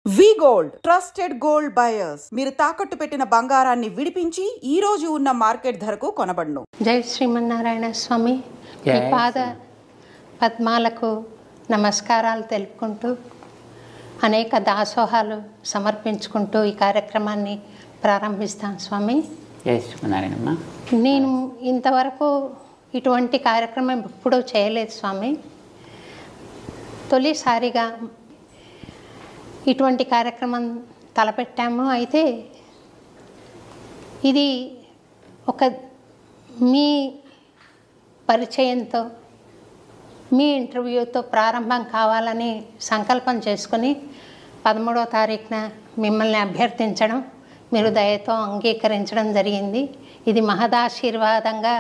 వి gold trusted gold buyers. మీరు తాకట్టు పెట్టిన బంగారాన్ని విడిపించి ఈ రోజు ఉన్న మార్కెట్ ధరకు కొనబడును. జై శ్రీమన్నారాయణ స్వామి. మీ పాద పద్మాలకు నమస్కారాలు తెలుపుకుంటూ అనేక దాసోహాలు సమర్పించుకుంటూ ఈ కార్యక్రమాన్ని ప్రారంభిస్తాను స్వామి. జై శ్రీమన్నారాయణమ్మ. నేను ఇంతవరకు ఇటువంటి కార్యక్రమం ఎప్పుడూ చేయలేదు స్వామి. తొలిసారిగా ఇటువంటి కార్యక్రమం తలపెట్టాము. అయితే ఇది ఒక మీ పరిచయంతో మీ ఇంటర్వ్యూతో ప్రారంభం కావాలని సంకల్పం చేసుకుని 13వ తారీఖున మిమ్మల్ని అభ్యర్థించడం, మీరు దయతో అంగీకరించడం జరిగింది. ఇది మహదాశీర్వాదంగా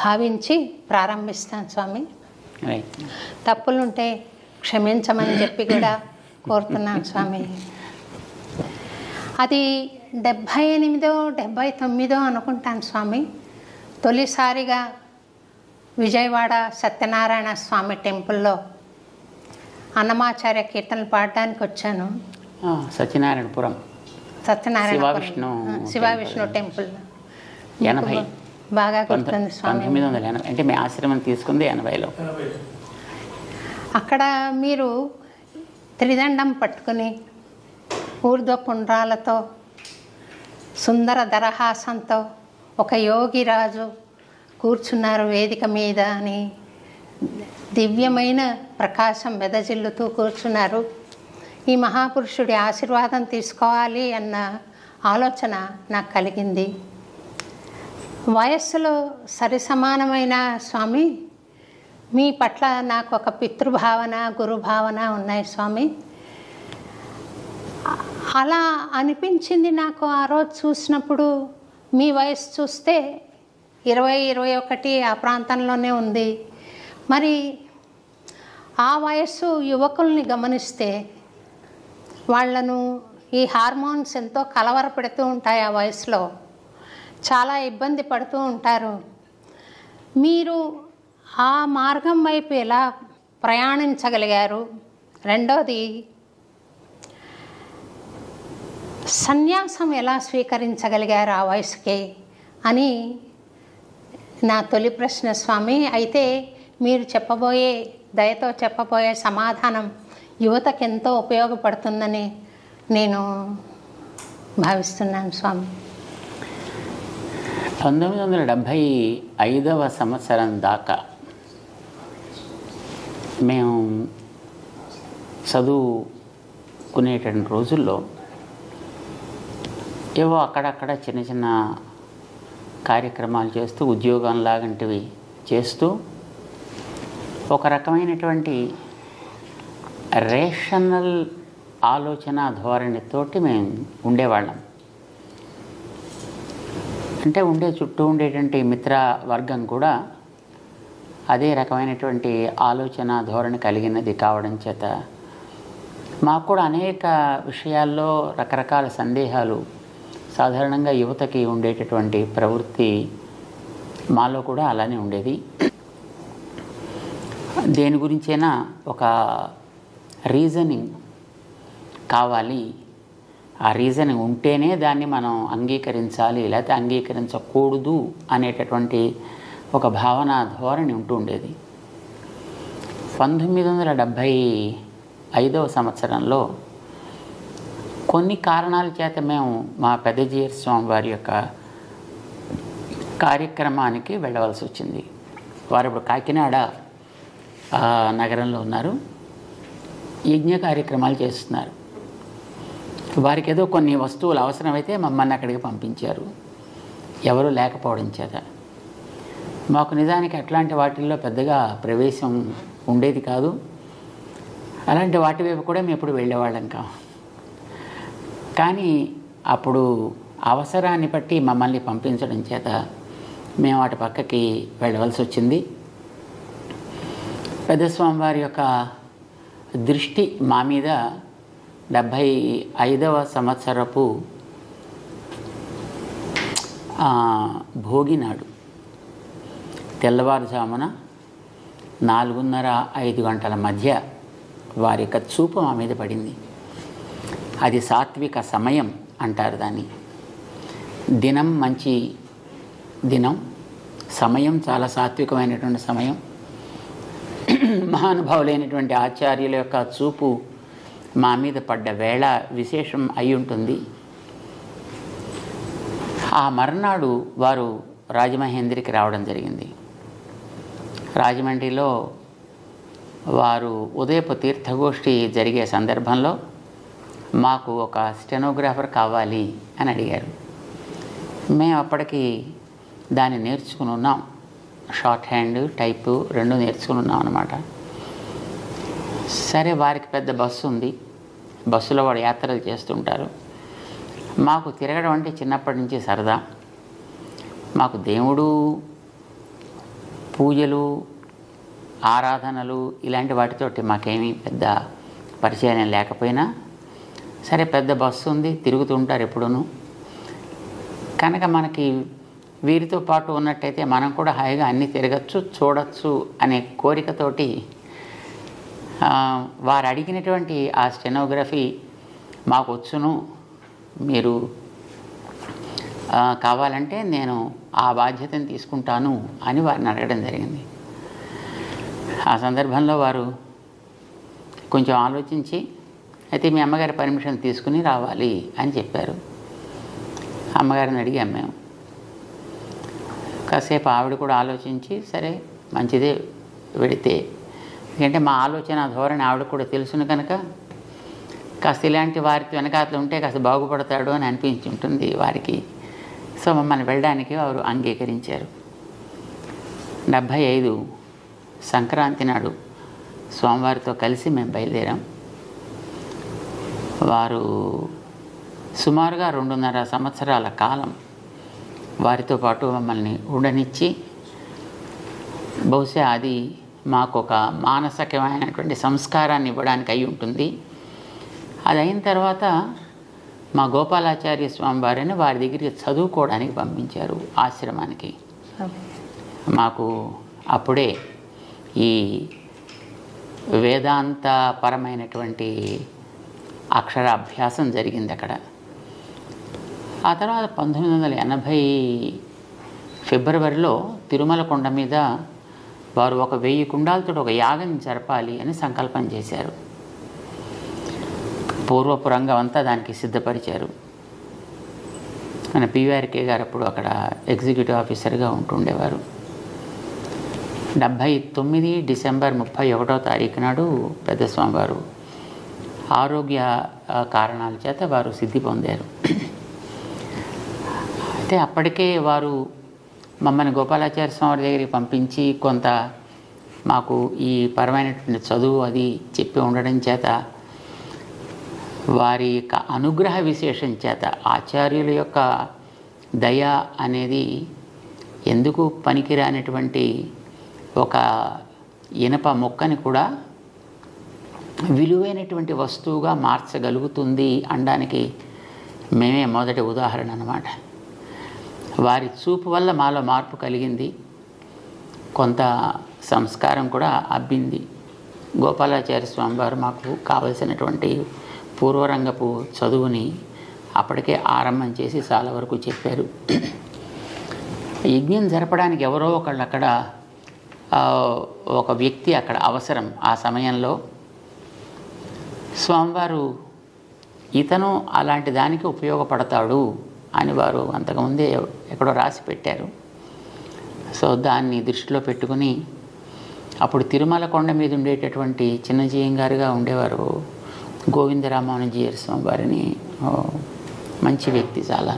భావించి ప్రారంభిస్తాను స్వామి. తప్పులుంటే క్షమించమని చెప్పి కూడా కోరుతున్నాను స్వామి. అది 78, 79 అనుకుంటాను స్వామి. తొలిసారిగా విజయవాడ సత్యనారాయణ స్వామి టెంపుల్లో అన్నమాచార్య కీర్తనలు పాడడానికి వచ్చాను. సత్యనారాయణపురం శివ విష్ణు టెంపుల్. 80 బాగా గుర్తుంది స్వామి. 1980 అంటే మీ ఆశ్రమం తీసుకుంది 80లో. అక్కడ మీరు త్రిదండం పట్టుకుని ఊర్ధ్వ పుండ్రాలతో సుందర దరహాసంతో ఒక యోగిరాజు కూర్చున్నారు వేదిక మీద అని దివ్యమైన ప్రకాశం వెదజిల్లుతూ కూర్చున్నారు. ఈ మహాపురుషుడి ఆశీర్వాదం తీసుకోవాలి అన్న ఆలోచన నాకు కలిగింది. వయస్సులో సరిసమానమైన స్వామి, మీ పట్ల నాకు ఒక పితృభావన, గురుభావన ఉన్నాయి స్వామి. అలా అనిపించింది నాకు ఆ రోజు చూసినప్పుడు. మీ వయసు చూస్తే 20, 21 ఆ ప్రాంతంలోనే ఉంది. మరి ఆ వయస్సు యువకుల్ని గమనిస్తే వాళ్లను ఈ హార్మోన్స్ ఎంతో కలవరపెడుతూ ఉంటాయి. ఆ వయసులో చాలా ఇబ్బంది పడుతూ ఉంటారు. మీరు ఆ మార్గం వైపు ఎలా ప్రయాణించగలిగారు? రెండోది, సన్యాసం ఎలా స్వీకరించగలిగారు ఆ వయసుకే అని నా తొలి ప్రశ్న స్వామి. అయితే మీరు దయతో చెప్పబోయే సమాధానం యువతకు ఎంతో ఉపయోగపడుతుందని నేను భావిస్తున్నాను స్వామి. 1975వ సంవత్సరం దాకా మేము చదువుకునేటువంటి రోజుల్లో ఏవో అక్కడక్కడ చిన్న చిన్న కార్యక్రమాలు చేస్తూ, ఉద్యోగం లాంటివి చేస్తూ, ఒక రకమైనటువంటి రేషనల్ ఆలోచన ధోరణితోటి మేము ఉండేవాళ్ళం. అంటే చుట్టూ ఉండేటువంటి మిత్ర వర్గం కూడా అదే రకమైనటువంటి ఆలోచన ధోరణి కలిగినది కావడం చేత మాకు కూడా అనేక విషయాల్లో రకరకాల సందేహాలు, సాధారణంగా యువతకి ఉండేటటువంటి ప్రవృత్తి మాలో కూడా అలానే ఉండేది. దేని గురించైనా ఒక రీజనింగ్ కావాలి, ఆ రీజనింగ్ ఉంటేనే దాన్ని మనం అంగీకరించాలి, లేకపోతే అంగీకరించకూడదు అనేటటువంటి ఒక భావన ధోరణి ఉంటూ ఉండేది. 1975వ సంవత్సరంలో కొన్ని కారణాల చేత మేము మా పెద్దజీయర్ స్వామి వారి యొక్క కార్యక్రమానికి వెళ్ళవలసి వచ్చింది. వారు ఇప్పుడు కాకినాడ నగరంలో ఉన్నారు, యజ్ఞ కార్యక్రమాలు చేస్తున్నారు. వారికి ఏదో కొన్ని వస్తువులు అవసరమైతే మమ్మల్ని అక్కడికి పంపించారు, ఎవరు లేకపోవడం చేత. మాకు నిజానికి అట్లాంటి వాటిల్లో పెద్దగా ప్రవేశం ఉండేది కాదు. అలాంటి వాటి వైపు కూడా మేము ఎప్పుడు వెళ్ళేవాళ్ళం కాదు. కానీ అప్పుడు అవసరాన్ని బట్టి మమ్మల్ని పంపించడం చేత మేము వాటి పక్కకి వెళ్ళవలసి వచ్చింది. పెద్దస్వామి వారి యొక్క దృష్టి మా మీద 75వ సంవత్సరపు భోగి నాడు తెల్లవారుజామున 4:30-5 గంటల మధ్య వారి యొక్క చూపు మా మీద పడింది. అది సాత్విక సమయం అంటారు దాన్ని. దినం మంచి దినం, సమయం చాలా సాత్వికమైనటువంటి సమయం. మహానుభావులైనటువంటి ఆచార్యుల యొక్క చూపు మా మీద పడ్డ వేళ విశేషం అయి ఉంటుంది. ఆ మర్నాడు వారు రాజమహేంద్రికి రావడం జరిగింది. రాజమండ్రిలో వారు ఉదయపు తీర్థగోష్ఠి జరిగే సందర్భంలో మాకు ఒక స్టెనోగ్రాఫర్ కావాలి అని అడిగారు. మేము అప్పటికి దాన్ని నేర్చుకుని ఉన్నాం. షార్ట్ హ్యాండ్, టైపు 2 నేర్చుకుని ఉన్నాం అన్నమాట. సరే, వారికి పెద్ద బస్సు ఉంది, బస్సులో వాడు యాత్రలు చేస్తుంటారు. మాకు తిరగడం అంటే చిన్నప్పటి నుంచి సరదా. మాకు దేవుడు, పూజలు, ఆరాధనలు ఇలాంటి వాటితోటి మాకేమీ పెద్ద పరిచయం లేకపోయినా సరే, పెద్ద బస్సు ఉంది, తిరుగుతుంటారు ఎప్పుడూను. కనుక మనకి వీరితో పాటు ఉన్నట్టయితే మనం కూడా హాయిగా అన్నీ తిరగచ్చు, చూడవచ్చు అనే కోరికతోటి వారు అడిగినటువంటి ఆ స్టెనోగ్రఫీ మాకు వచ్చును, మీరు కావాలంటే నేను ఆ బాధ్యతను తీసుకుంటాను అని వారిని అడగడం జరిగింది. ఆ సందర్భంలో వారు కొంచెం ఆలోచించి, అయితే మీ అమ్మగారి పర్మిషన్ తీసుకుని రావాలి అని చెప్పారు. అమ్మగారిని అడిగాం మేము. కాసేపు ఆవిడ కూడా ఆలోచించి, సరే మంచిదే వెడితే, ఎందుకంటే మా ఆలోచన ధోరణి ఆవిడ కూడా తెలుసును కనుక కాస్త ఇలాంటి వారితో వెనకాతలు ఉంటే కాస్త బాగుపడతాడు అని అనిపించి ఉంటుంది వారికి. సో మమ్మల్ని వెళ్ళడానికి వారు అంగీకరించారు. 75 సంక్రాంతి నాడు స్వామివారితో కలిసి మేము బయలుదేరాం. వారు సుమారుగా 2.5 సంవత్సరాల కాలం వారితో పాటు మమ్మల్ని ఉండనిచ్చి, బహుశా అది మాకు ఒక మానసికమైనటువంటి సంస్కారాన్ని ఇవ్వడానికి అయి ఉంటుంది. అది అయిన తర్వాత మా గోపాలాచార్య స్వామి వారిని వారి దగ్గరికి చదువుకోవడానికి పంపించారు ఆశ్రమానికి. మాకు అప్పుడే ఈ వేదాంతపరమైనటువంటి అక్షరాభ్యాసం జరిగింది అక్కడ. ఆ తర్వాత 1980 ఫిబ్రవరిలో తిరుమల కొండ మీద వారు ఒక 1000 కుండాలతో ఒక యాగం జరపాలి అని సంకల్పం చేశారు. పూర్వపు రంగం అంతా దానికి సిద్ధపరిచారు. మన పివిఆర్కే గారు అప్పుడు అక్కడ ఎగ్జిక్యూటివ్ ఆఫీసర్గా ఉంటుండేవారు. 79 డిసెంబర్ 31వ తారీఖు నాడు పెద్ద స్వామివారు ఆరోగ్య కారణాల చేత వారు సిద్ధి పొందారు. అయితే అప్పటికే వారు మమ్మల్ని గోపాలాచార్య స్వామి దగ్గరికి పంపించి కొంత మాకు ఈ పరమైనటువంటి చదువు అది చెప్పి ఉండడం చేత, వారి యొక్క అనుగ్రహ విశేషం చేత, ఆచార్యుల యొక్క దయ అనేది ఎందుకు పనికిరానటువంటి ఒక ఇనప మొక్కని కూడా విలువైనటువంటి వస్తువుగా మార్చగలుగుతుంది అనడానికి మేమే మొదటి ఉదాహరణ అన్నమాట. వారి చూపు వల్ల మాలో మార్పు కలిగింది, కొంత సంస్కారం కూడా అబ్బింది. గోపాలాచార్య స్వామి వారు మాకు కావలసినటువంటి పూర్వరంగపు చదువుని అప్పటికే ఆరంభం చేసి చాలా వరకు చెప్పారు. యజ్ఞం జరపడానికి ఎవరో ఒకళ్ళు అక్కడ ఒక వ్యక్తి అక్కడ అవసరం. ఆ సమయంలో స్వామివారు ఇతను అలాంటి దానికి ఉపయోగపడతాడు అని వారు అంతకుముందే ఎక్కడో రాసి పెట్టారు. సో దాన్ని దృష్టిలో పెట్టుకుని అప్పుడు తిరుమల కొండ మీద ఉండేటటువంటి చిన్నజీయం గారుగా ఉండేవారు గోవిందరామానుజీయర్ స్వామి వారిని, మంచి వ్యక్తి చాలా.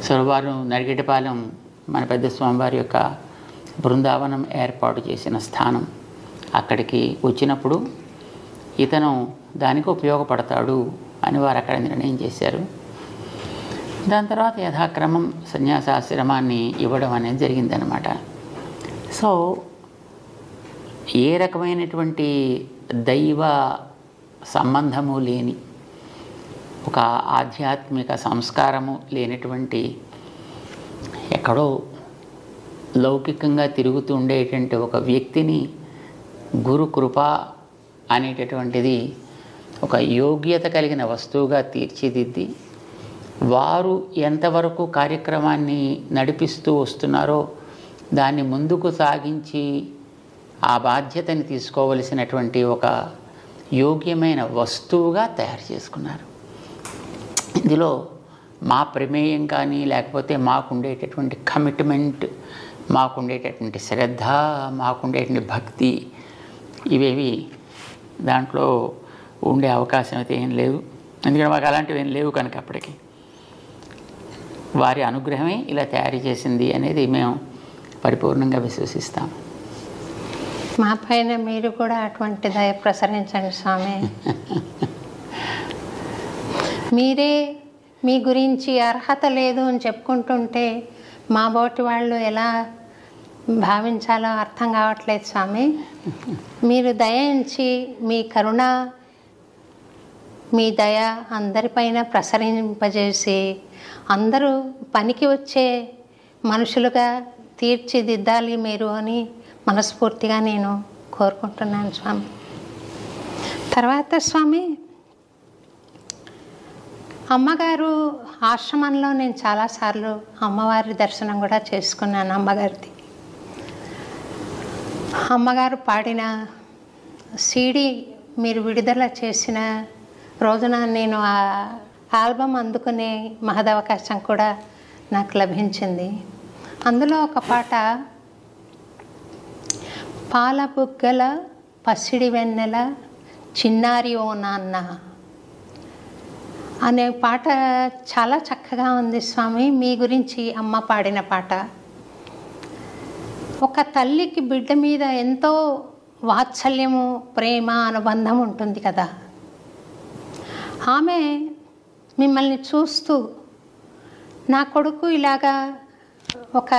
సో వారు నరిగెటపాలెం మన పెద్ద స్వామివారి యొక్క బృందావనం ఏర్పాటు చేసిన స్థానం, అక్కడికి వచ్చినప్పుడు ఇతను దానికి ఉపయోగపడతాడు అని వారు అక్కడ నిర్ణయం చేశారు. దాని తర్వాత యథాక్రమం సన్యాసాశ్రమాన్ని ఇవ్వడం అనేది జరిగిందనమాట. సో ఏ రకమైనటువంటి దైవ సంబంధము లేని, ఒక ఆధ్యాత్మిక సంస్కారము లేనటువంటి, ఎక్కడో లౌకికంగా తిరుగుతూ ఉండేటువంటి ఒక వ్యక్తిని గురు కృప అనేటటువంటిది ఒక యోగ్యత కలిగిన వస్తువుగా తీర్చిదిద్ది వారు ఎంతవరకు కార్యక్రమాన్ని నడిపిస్తూ వస్తున్నారో దాన్ని ముందుకు సాగించి ఆ బాధ్యతని తీసుకోవలసినటువంటి ఒక యోగ్యమైన వస్తువుగా తయారు చేసుకున్నారు. ఇందులో మా ప్రమేయం కానీ లేకపోతే మాకుండేటటువంటి కమిట్మెంట్, మాకుండేటటువంటి శ్రద్ధ, మాకుండేటువంటి భక్తి ఇవేవి దాంట్లో ఉండే అవకాశం అయితే ఏం లేవు. ఎందుకంటే మాకు అలాంటివి ఏం లేవు కనుక అప్పటికి వారి అనుగ్రహమే ఇలా తయారు చేసింది అనేది మేము పరిపూర్ణంగా విశ్వసిస్తాం. మా పైన మీరు కూడా అటువంటి దయ ప్రసరించండి స్వామి. మీరే మీ గురించి అర్హత లేదు అని చెప్పుకుంటుంటే మా బోటి వాళ్ళు ఎలా భావించాలో అర్థం కావట్లేదు స్వామి. మీరు దయించి మీ కరుణ, మీ దయ అందరిపైన ప్రసరింపజేసి అందరూ పనికి వచ్చే మనుషులుగా తీర్చిదిద్దాలి మీరు అని మనస్ఫూర్తిగా నేను కోరుకుంటున్నాను స్వామి. తర్వాత స్వామి, అమ్మగారు ఆశ్రమంలో నేను చాలాసార్లు అమ్మవారి దర్శనం కూడా చేసుకున్నాను. అమ్మగారిది అమ్మగారు పాడిన సీడీ మీరు విడుదల చేసిన రోజున నేను ఆ ఆల్బమ్ అందుకునే మహదవకాశం కూడా నాకు లభించింది. అందులో ఒక పాట, పాల బుగ్గల పసిడి వెన్నెల చిన్నారి ఓ నాన్న అనే పాట చాలా చక్కగా ఉంది స్వామి. మీ గురించి అమ్మ పాడిన పాట. ఒక తల్లికి బిడ్డ మీద ఎంతో వాత్సల్యము, ప్రేమ, అనుబంధం ఉంటుంది కదా. ఆమె మిమ్మల్ని చూస్తూ నా కొడుకు ఇలాగా ఒక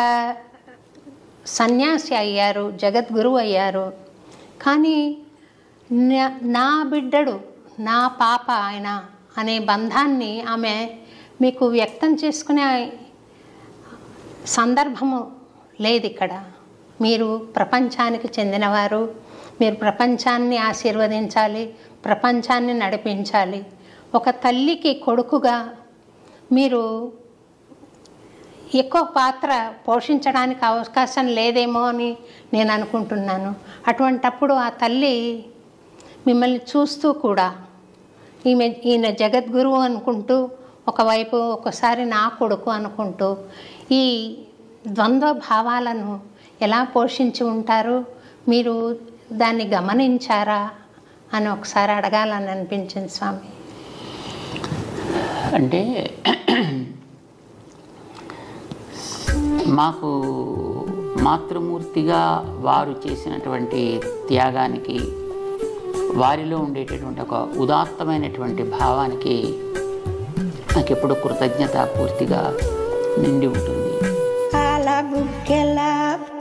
సన్యాసి అయ్యారు, జగద్గురువు అయ్యారు, కానీ నా బిడ్డడు, నా పాప ఆయన అనే బంధాన్ని ఆమె మీకు వ్యక్తం చేసుకునే సందర్భము లేదు ఇక్కడ. మీరు ప్రపంచానికి చెందినవారు, మీరు ప్రపంచాన్ని ఆశీర్వదించాలి, ప్రపంచాన్ని నడిపించాలి. ఒక తల్లికి కొడుకుగా మీరు ఎక్కువ పాత్ర పోషించడానికి అవకాశం లేదేమో అని నేను అనుకుంటున్నాను. అటువంటప్పుడు ఆ తల్లి మిమ్మల్ని చూస్తూ కూడా ఈయన జగద్గురువు అనుకుంటూ, ఒకవైపు ఒకసారి నా కొడుకు అనుకుంటూ ఈ ద్వంద్వ భావాలను ఎలా పోషించి ఉంటారు, మీరు దాన్ని గమనించారా అని ఒకసారి అడగాలని అనిపించింది స్వామి. అంటే మాకు మాతృమూర్తిగా వారు చేసినటువంటి త్యాగానికి, వారిలో ఉండేటటువంటి ఒక ఉదాత్తమైనటువంటి భావానికి నాకు ఎప్పుడు కృతజ్ఞత పూర్తిగా నిండి ఉంటుంది. పాల బుగ్గల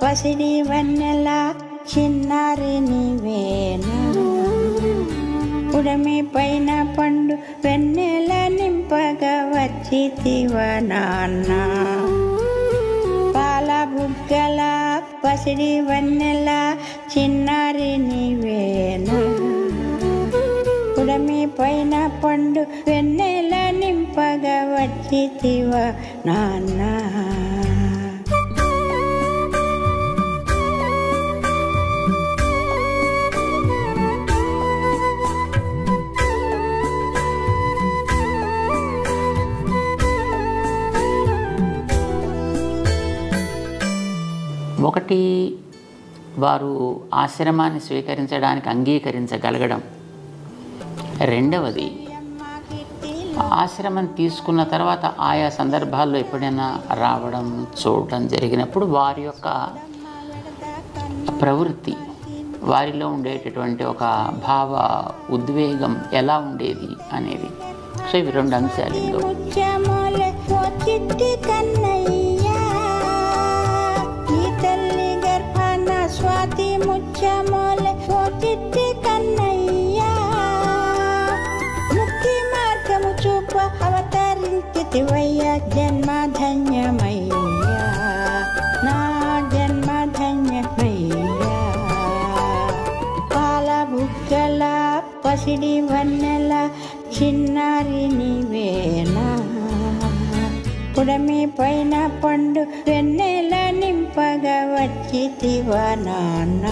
పసిడి వన్నెల చిన్నారి నీవేనా, ఉడమి పైన పండు వెన్నెల నింపగా వచ్చితివ నాన్న. పాల బుగ్గల పసిడి వన్నెల చిన్నారి నీవేనా, ఉడమి పైన పండు వెన్నెల నింపగా వచ్చితివ నాన్న. ఒకటి, వారు ఆశ్రమాన్ని స్వీకరించడానికి అంగీకరించగలగడం. రెండవది, ఆశ్రమం తీసుకున్న తర్వాత ఆయా సందర్భాల్లో ఎప్పుడైనా రావడం, చూడడం జరిగినప్పుడు వారి యొక్క ప్రవృత్తి, వారిలో ఉండేటటువంటి ఒక భావ ఉద్వేగం ఎలా ఉండేది అనేది. సో ఇవి రెండు అంశాలు ఇందులో. స్వాతి ముచ్చమోలే ఓ చిట్టి కన్నయ్యా, ముక్తి మార్గము చూప అవతరించితివయ్యా, జన్మ ధన్యమయ్యా, నా జన్మ ధన్యమయ్యా. బుగ్గల పసిడి వన్నెల చిన్నారి నీవేనా పుడమి పైన పండు వెన్నెల నింపగా వచ్చితివా నాన్న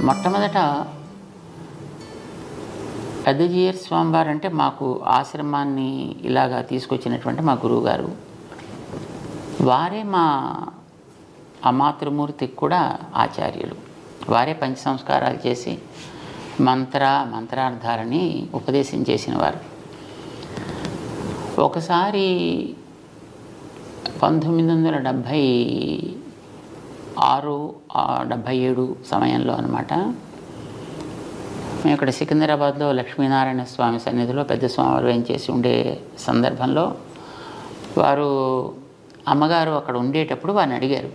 మొట్టమొదట పెద్దజీయర్ స్వామివారు అంటే మాకు ఆశ్రమాన్ని ఇలాగా తీసుకొచ్చినటువంటి మా గురువుగారు. వారే మా అమాతృమూర్తికి కూడా ఆచార్యులు. వారే పంచ సంస్కారాలు చేసి మంత్రార్థాలని ఉపదేశం చేసిన వారు. ఒకసారి 1976-77 సమయంలో అన్నమాట, మేము ఇక్కడ సికింద్రాబాద్లో లక్ష్మీనారాయణ స్వామి సన్నిధిలో పెద్ద స్వామివారు వేయించేసి ఉండే సందర్భంలో వారు అమ్మగారు అక్కడ ఉండేటప్పుడు వారిని అడిగారు,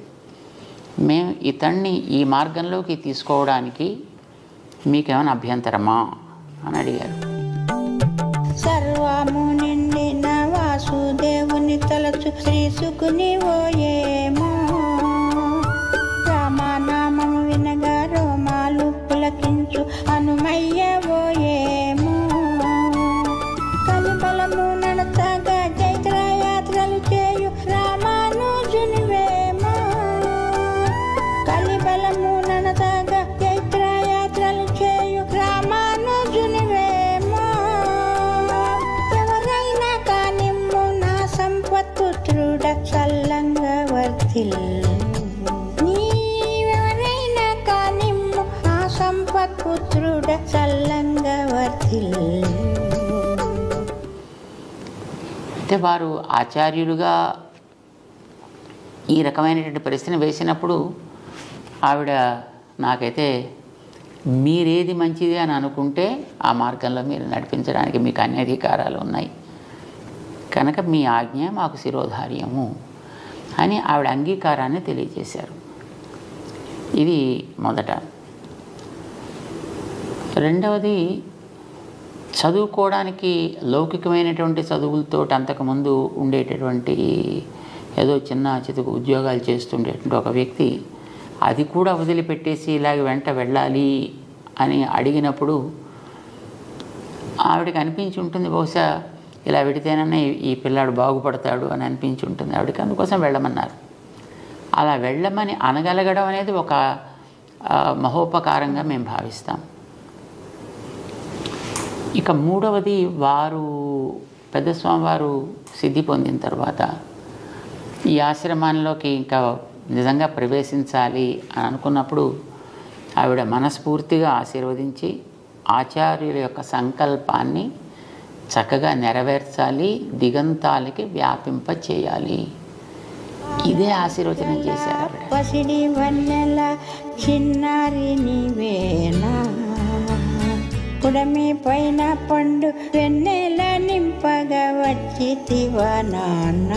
మేము ఇతన్ని ఈ మార్గంలోకి తీసుకోవడానికి మీకేమైనా అభ్యంతరమా అని అడిగారు. సర్వము నిండిన వాసుదేవుని తలచు శ్రీసుకుని ఓయేమో రామనామము వినగా రోమాలు పులకించు హనుమయ్య ఓయేమో కలిబలము నడతగా చైత్రయాత్రలు చేయు రామానుజునివేమో కలిబలము నడతగా చైత్రయాత్రలు చేయు రామానుజునివేమో ఎవరైనా కానిమ్ము నా సంపత్పుత్రుడ చల్లంగా వర్ధిల్లు నీవెవరైనా కానిమ్ము నా సంపత్పుత్రుడ చల్లంగా వర్ధిల్లు. అంటే వారు ఆచార్యులుగా ఈ రకమైనటువంటి పరిస్థితిని వేసినప్పుడు ఆవిడ నాకైతే మీరేది మంచిది అని అనుకుంటే ఆ మార్గంలో మీరు నడిపించడానికి మీకు అన్ని అధికారాలు ఉన్నాయి కనుక మీ ఆజ్ఞ మాకు శిరోధార్యము అని ఆవిడ అంగీకారాన్ని తెలియజేశారు. ఇది మొదట. రెండవది, చదువుకోవడానికి లౌకికమైనటువంటి చదువులతో అంతకుముందు ఉండేటటువంటి ఏదో చిన్న చితుకు ఉద్యోగాలు చేస్తుండేటువంటి ఒక వ్యక్తి అది కూడా వదిలిపెట్టేసి ఇలాగ వెంట వెళ్ళాలి అని అడిగినప్పుడు ఆవిడకి అనిపించి ఉంటుంది, బహుశా ఇలా వెడితేనన్నా ఈ పిల్లాడు బాగుపడతాడు అని అనిపించి ఉంటుంది ఆవిడకి. అందుకోసం వెళ్ళమన్నారు. అలా వెళ్ళమని అనగలగడం అనేది ఒక మహోపకారంగా మేము భావిస్తాం. ఇక మూడవది, వారు పెద్ద స్వామివారు సిద్ధి పొందిన తర్వాత ఈ ఆశ్రమంలోకి ఇంకా నిజంగా ప్రవేశించాలి అని అనుకున్నప్పుడు ఆవిడ మనస్ఫూర్తిగా ఆశీర్వదించి ఆచార్యుల యొక్క సంకల్పాన్ని చక్కగా నెరవేర్చాలి, దిగంతాలకి వ్యాపింప చేయాలి, ఇదే ఆశీర్వచనం చేశారు ఆవిడ. పసిడి వన్నెల చిన్నారి నీవేనా పుడమి పైన పండు వెన్నెల నింపగా వచ్చితివా నాన్న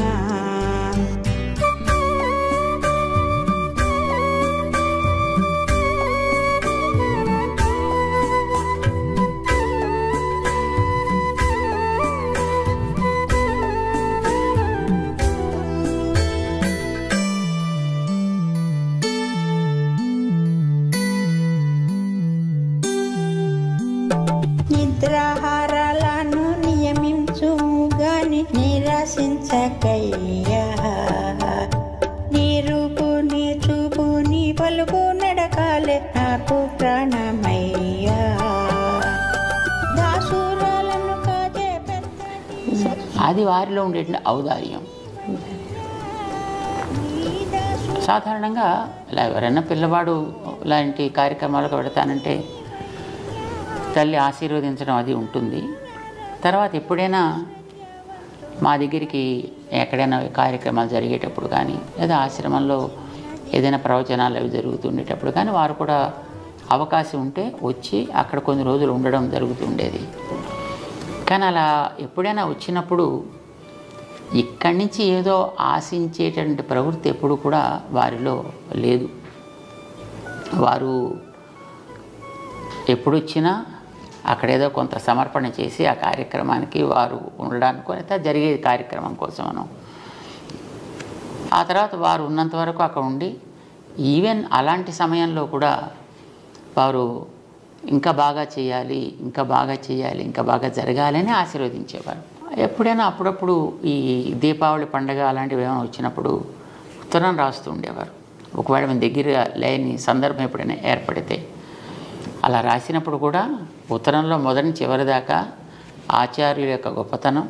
నిద్రాహారాలను నియమించుగాని నిరసించకయ్యా నీ రూపు నీ చూపు నీ పలుకు నడకాలే నాకు ప్రాణమయ్యా దాసురాలను కాజే అది వారిలో ఉండేటువంటి ఔదార్యం. సాధారణంగా ఇలా ఎవరైనా పిల్లవాడు లాంటి కార్యక్రమాలకు పెడతానంటే తల్లి ఆశీర్వదించడం అది ఉంటుంది. తర్వాత ఎప్పుడైనా మా దగ్గరికి ఎక్కడైనా కార్యక్రమాలు జరిగేటప్పుడు కానీ లేదా ఆశ్రమంలో ఏదైనా ప్రవచనాలు అవి జరుగుతుండేటప్పుడు కానీ వారు కూడా అవకాశం ఉంటే వచ్చి అక్కడ కొన్ని రోజులు ఉండడం జరుగుతుండేది. కానీ అలా ఎప్పుడైనా వచ్చినప్పుడు ఇక్కడి నుంచి ఏదో ఆశించేటువంటి ప్రవృత్తి ఎప్పుడు కూడా వారిలో లేదు. వారు ఎప్పుడు వచ్చినా అక్కడేదో కొంత సమర్పణ చేసి ఆ కార్యక్రమానికి వారు ఉండడానికి అయితే జరిగే కార్యక్రమం కోసమను. ఆ తర్వాత వారు ఉన్నంత వరకు అక్కడ ఉండి ఈవెన్ అలాంటి సమయంలో కూడా వారు ఇంకా బాగా చేయాలి, ఇంకా బాగా చేయాలి, ఇంకా బాగా జరగాలని ఆశీర్వదించేవారు. ఎప్పుడైనా అప్పుడప్పుడు ఈ దీపావళి పండుగ అలాంటివి ఏమైనా వచ్చినప్పుడు ఉత్తరం రాస్తూ ఉండేవారు. ఒకవేళ మన దగ్గర లేని సందర్భం ఎప్పుడైనా ఏర్పడితే అలా రాసినప్పుడు కూడా ఉత్తరంలో మొదటి చివరి దాకా ఆచార్యుల యొక్క గొప్పతనం,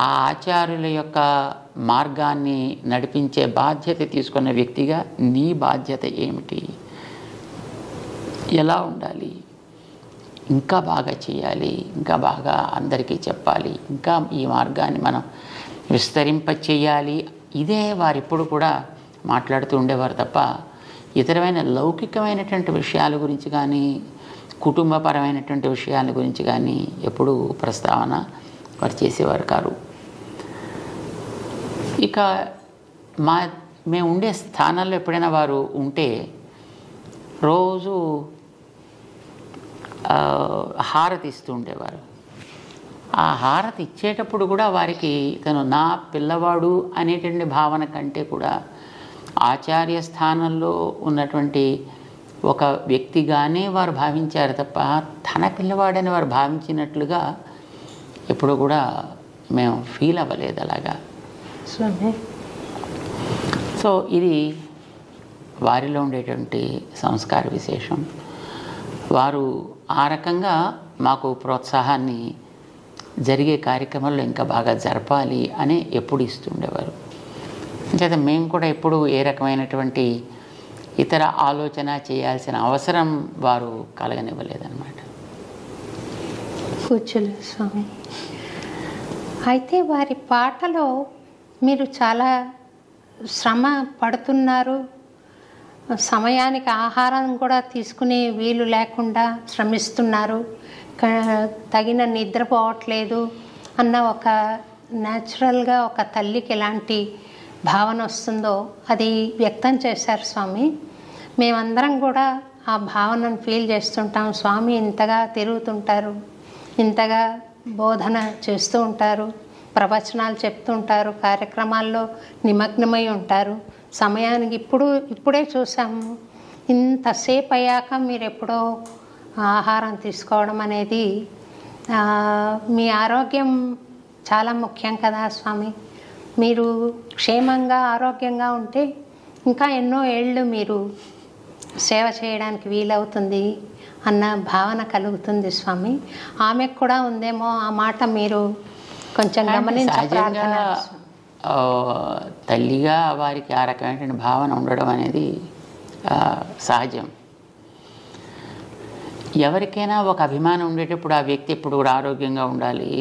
ఆ ఆచార్యుల యొక్క మార్గాన్ని నడిపించే బాధ్యత తీసుకున్న వ్యక్తిగా నీ బాధ్యత ఏమిటి, ఎలా ఉండాలి, ఇంకా బాగా చేయాలి, ఇంకా బాగా అందరికీ చెప్పాలి, ఇంకా ఈ మార్గాన్ని మనం విస్తరింప చేయాలి. ఇదే వారిప్పుడు కూడా మాట్లాడుతూ ఉండేవారు తప్ప ఇతరమైన లౌకికమైనటువంటి విషయాల గురించి కానీ కుటుంబపరమైనటువంటి విషయాల గురించి కానీ ఎప్పుడూ ప్రస్తావన వారు చేసేవారు కారు. ఇక మేము ఉండే స్థానాల్లో ఎప్పుడైనా వారు ఉంటే రోజు హారతి ఇస్తూ ఉండేవారు. ఆ హారతి ఇచ్చేటప్పుడు కూడా వారికి తను నా పిల్లవాడు అనేటువంటి భావన కంటే కూడా ఆచార్య స్థానంలో ఉన్నటువంటి ఒక వ్యక్తిగానే వారు భావించారు తప్ప తన పిల్లవాడని వారు భావించినట్లుగా ఎప్పుడు కూడా మేము ఫీల్ అవ్వలేదు అలాగా. సో ఇది వారిలో ఉండేటువంటి సంస్కార విశేషం. వారు ఆ రకంగా మాకు ప్రోత్సాహాన్ని జరిగే కార్యక్రమాల్లో ఇంకా బాగా జరపాలి అని ఎప్పుడు ఇస్తుండేవారు. అంచేత మేము కూడా ఎప్పుడు ఏ రకమైనటువంటి ఇతర ఆలోచన చేయాల్సిన అవసరం వారు కలగనివ్వలేదన్నమాట. కూర్చోలే స్వామి. అయితే వారి పాటలో మీరు చాలా శ్రమ పడుతున్నారు, సమయానికి ఆహారం కూడా తీసుకునే వీలు లేకుండా శ్రమిస్తున్నారు, తగిన నిద్రపోవట్లేదు అన్న ఒక న్యాచురల్గా ఒక తల్లికి ఎలాంటి భావన వస్తుందో అది వ్యక్తం చేశారు స్వామి. మేమందరం కూడా ఆ భావనను ఫీల్ చేస్తుంటాం. స్వామి ఇంతగా తిరుగుతుంటారు, ఇంతగా బోధన చేస్తూ ఉంటారు, ప్రవచనాలు చెప్తుంటారు, కార్యక్రమాల్లో నిమగ్నమై ఉంటారు. సమయానికి ఇప్పుడే చూసాము, ఇంతసేపు అయ్యాక మీరు ఎప్పుడో ఆహారం తీసుకోవడం అనేది మీ ఆరోగ్యం చాలా ముఖ్యం కదా స్వామి. మీరు క్షేమంగా ఆరోగ్యంగా ఉంటే ఇంకా ఎన్నో ఏళ్ళు మీరు సేవ చేయడానికి వీలవుతుంది అన్న భావన కలుగుతుంది స్వామి. ఆమెకు కూడా ఉందేమో ఆ మాట మీరు కొంచెం గమనించాలి. తల్లిగా వారికి ఆ రకమైన భావన ఉండడం అనేది సహజం. ఎవరికైనా ఒక అభిమానం ఉండేటప్పుడు ఆ వ్యక్తి ఎప్పుడు కూడా ఆరోగ్యంగా ఉండాలి,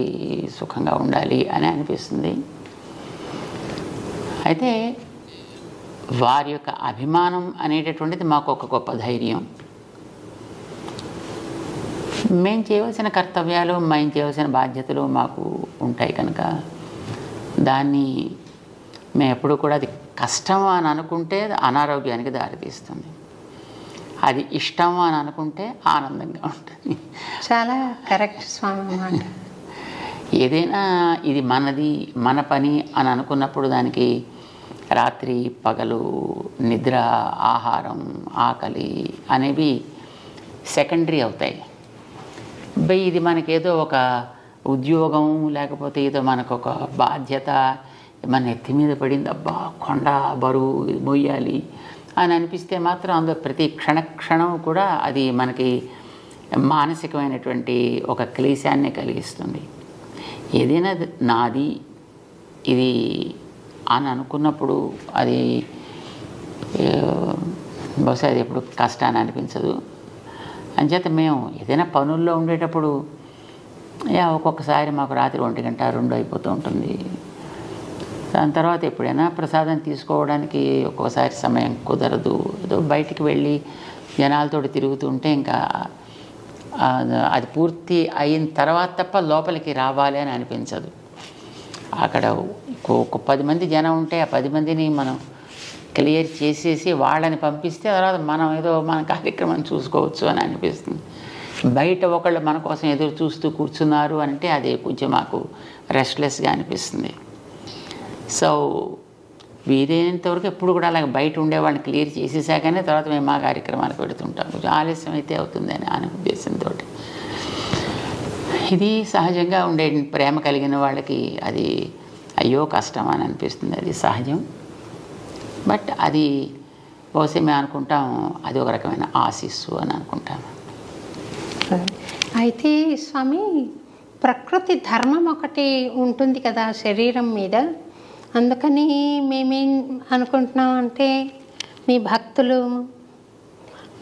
సుఖంగా ఉండాలి అని అనిపిస్తుంది. అయితే వారి యొక్క అభిమానం అనేటటువంటిది మాకు ఒక గొప్ప ధైర్యం. మేము చేయవలసిన కర్తవ్యాలు, మేము చేయవలసిన బాధ్యతలు మాకు ఉంటాయి కనుక దాన్ని మేము ఎప్పుడు కూడా అది కష్టం అని అనుకుంటే అనారోగ్యానికి దారితీస్తుంది, అది ఇష్టం అని అనుకుంటే ఆనందంగా ఉంటుంది. చాలా కరెక్ట్ స్వామి అన్నమాట. ఏదైనా ఇది మనది, మన పని అని అనుకున్నప్పుడు దానికి రాత్రి పగలు, నిద్ర, ఆహారం, ఆకలి అనేవి సెకండరీ అవుతాయి. ఇది మనకేదో ఒక ఉద్యోగం లేకపోతే ఏదో మనకు ఒక బాధ్యత మన ఎత్తి మీద పడింది, అబ్బా కొండ బరువు మొయ్యాలి అని అనిపిస్తే మాత్రం అందులో ప్రతి క్షణం కూడా అది మనకి మానసికమైనటువంటి ఒక క్లేశాన్ని కలిగిస్తుంది. ఏదైనా నాది ఇది అని అనుకున్నప్పుడు అది బహుశా అది ఎప్పుడు కష్టాన్ని అనిపించదు. అంచేత మేము ఏదైనా పనుల్లో ఉండేటప్పుడు ఒక్కొక్కసారి మాకు రాత్రి 1 గంట 2 అయిపోతూ ఉంటుంది. దాని తర్వాత ఎప్పుడైనా ప్రసాదం తీసుకోవడానికి ఒక్కోసారి సమయం కుదరదు. ఏదో బయటికి వెళ్ళి జనాలతో తిరుగుతుంటే ఇంకా అది పూర్తి అయిన తర్వాత తప్ప లోపలికి రావాలి అని అనిపించదు. అక్కడ ఒక 10 మంది జనం ఉంటే ఆ 10 మందిని మనం క్లియర్ చేసేసి వాళ్ళని పంపిస్తే తర్వాత మనం ఏదో మన కార్యక్రమం చూసుకోవచ్చు అని అనిపిస్తుంది. బయట ఒకళ్ళు మన కోసం ఎదురు చూస్తూ కూర్చున్నారు అంటే అది కొంచెం మాకు రెస్ట్లెస్గా అనిపిస్తుంది. సో వీలైనంతవరకు ఎప్పుడు కూడా అలాగే బయట ఉండేవాళ్ళని క్లియర్ చేసేసాకనే తర్వాత మేము మా కార్యక్రమాలు పెడుతుంటాం. కొంచెం ఆలస్యం అయితే అవుతుందని అనే ఉద్దేశంతో. ఇది సహజంగా ఉండే ప్రేమ కలిగిన వాళ్ళకి అది అయ్యో కష్టం అని అనిపిస్తుంది. అది సహజం. బట్ అది బహుశా మేము అనుకుంటాం అది ఒక రకమైన ఆశీస్సు అని అనుకుంటాము. అయితే స్వామి, ప్రకృతి ధర్మం ఒకటి ఉంటుంది కదా శరీరం మీద. అందుకని మేమేం అనుకుంటున్నాం అంటే, మీ భక్తులు,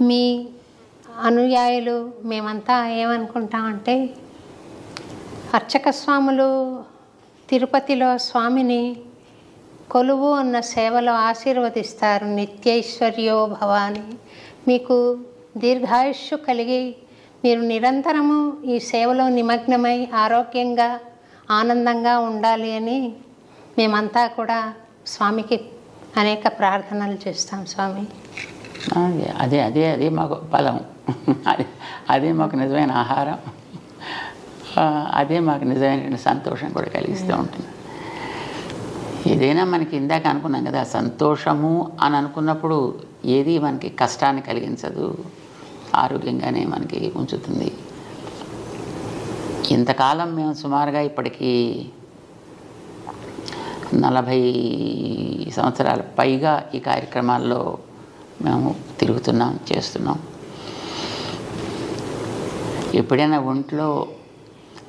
మీ అనుయాయులు మేమంతా ఏమనుకుంటామంటే, అర్చక స్వాములు తిరుపతిలో స్వామిని కొలువు ఉన్న సేవలో ఆశీర్వదిస్తారు. నిత్యైశ్వర్యో భవాని, మీకు దీర్ఘాయుష్షు కలిగి మీరు నిరంతరము ఈ సేవలో నిమగ్నమై ఆరోగ్యంగా ఆనందంగా ఉండాలి అని మేమంతా కూడా స్వామికి అనేక ప్రార్థనలు చేస్తాం స్వామి. అదే అదే అదే మాకు బలం, అదే మాకు నిజమైన ఆహారం, అదే మాకు నిజమైన సంతోషం కూడా కలిగిస్తూ ఉంటుంది. ఏదైనా మనకి ఇందాక అనుకున్నాం కదా, సంతోషము అని అనుకున్నప్పుడు ఏది మనకి కష్టాన్ని కలిగించదు, ఆరోగ్యంగానే మనకి ఉంచుతుంది. ఇంతకాలం మేము సుమారుగా ఇప్పటికీ 40 సంవత్సరాల పైగా ఈ కార్యక్రమాల్లో మేము తిరుగుతున్నాం, చేస్తున్నాం. ఎప్పుడైనా ఒంట్లో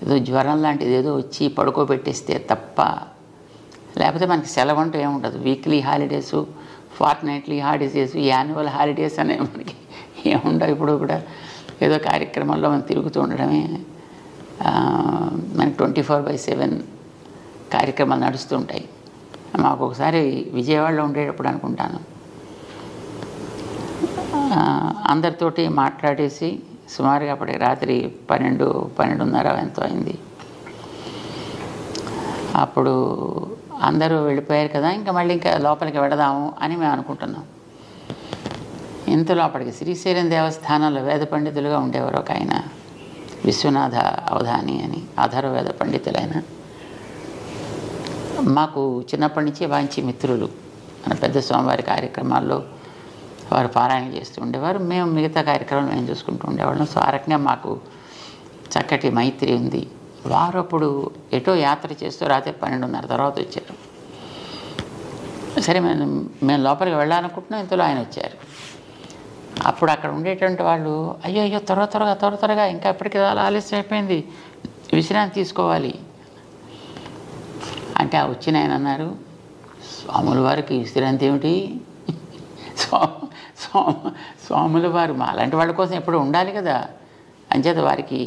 ఏదో జ్వరం లాంటిది ఏదో వచ్చి పడుకోబెట్టేస్తే తప్ప, లేకపోతే మనకి సెలవు అంటూ ఏముండదు. Weekly holidays, fortnightly holidays, annual holidays అనేవి మనకి ఏముండవు. ఇప్పుడు కూడా ఏదో కార్యక్రమాల్లో మనం తిరుగుతూ ఉండడమే. మనకి 24/7 కార్యక్రమాలు నడుస్తూ ఉంటాయి. మాకు ఒకసారి విజయవాడలో ఉండేటప్పుడు అనుకుంటాను, అందరితోటి మాట్లాడేసి సుమారుగా అప్పటికి రాత్రి 12:30 ఎంతో అయింది. అప్పుడు అందరూ వెళ్ళిపోయారు కదా, ఇంకా మళ్ళీ ఇంకా లోపలికి వెళదాము అని మేము అనుకుంటున్నాం. ఇంతలో అప్పటికి శ్రీశైలం దేవస్థానంలో వేద పండితులుగా ఉండేవారు ఒక ఆయన, విశ్వనాథ అవధాని అని, అధర్వవేద పండితులైన. మాకు చిన్నప్పటి నుంచి మంచి మిత్రులు. మన పెద్ద స్వామివారి కార్యక్రమాల్లో వారు పారాయణ చేస్తూ ఉండేవారు, మేము మిగతా కార్యక్రమాలు మేము చూసుకుంటూ ఉండేవాళ్ళం. సో ఆ రకంగా మాకు చక్కటి మైత్రి ఉంది. వారు అప్పుడు ఎటో యాత్ర చేస్తూ రాత్రి 12:30 తర్వాత వచ్చారు. సరే మేము లోపలికి వెళ్ళాలనుకుంటున్నాం, ఇంతలో ఆయన వచ్చారు. అప్పుడు అక్కడ ఉండేటువంటి వాళ్ళు, అయ్యో అయ్యో త్వరగా ఇంకా ఎప్పటికీ చాలా ఆలస్యం అయిపోయింది, విశ్రాంతి తీసుకోవాలి అంటే, ఆ వచ్చిన ఆయన అన్నారు, స్వాముల వారికి విశ్రాంతి ఏమిటి? స్వాముల వారు మా అలాంటి వాళ్ళ కోసం ఎప్పుడు ఉండాలి కదా, అంచేత వారికి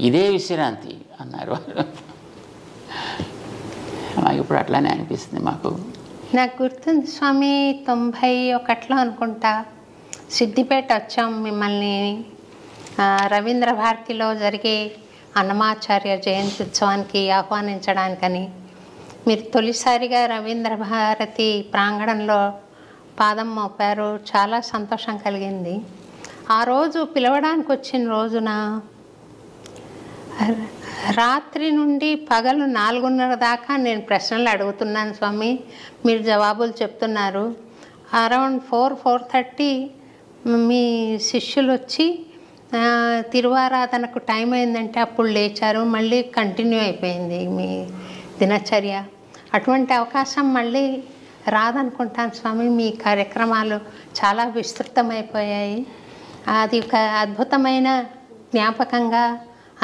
ఇదే విశ్రాంతి అన్నారు వారు. మాకు ఇప్పుడు అట్లానే అనిపిస్తుంది. మాకు నాకు గుర్తుంది స్వామి, 91లో అనుకుంటా సిద్దిపేట వచ్చాం మిమ్మల్ని రవీంద్ర భారతిలో జరిగే అన్నమాచార్య జయంతి ఉత్సవానికి ఆహ్వానించడానికని. మీరు తొలిసారిగా రవీంద్ర భారతి ప్రాంగణంలో పాదం మోపారు. చాలా సంతోషం కలిగింది. ఆ రోజు పిలవడానికి వచ్చిన రోజున రాత్రి నుండి పగలు 4:30 దాకా నేను ప్రశ్నలు అడుగుతున్నాను స్వామి, మీరు జవాబులు చెప్తున్నారు. అరౌండ్ 4:30 మీ శిష్యులు వచ్చి తిరువారాధనకు టైం అయిందంటే అప్పుడు లేచారు. మళ్ళీ కంటిన్యూ అయిపోయింది మీ దినచర్య. అటువంటి అవకాశం మళ్ళీ రాదనుకుంటాను స్వామి. మీ కార్యక్రమాలు చాలా విస్తృతమైపోయాయి. అది ఒక అద్భుతమైన జ్ఞాపకంగా,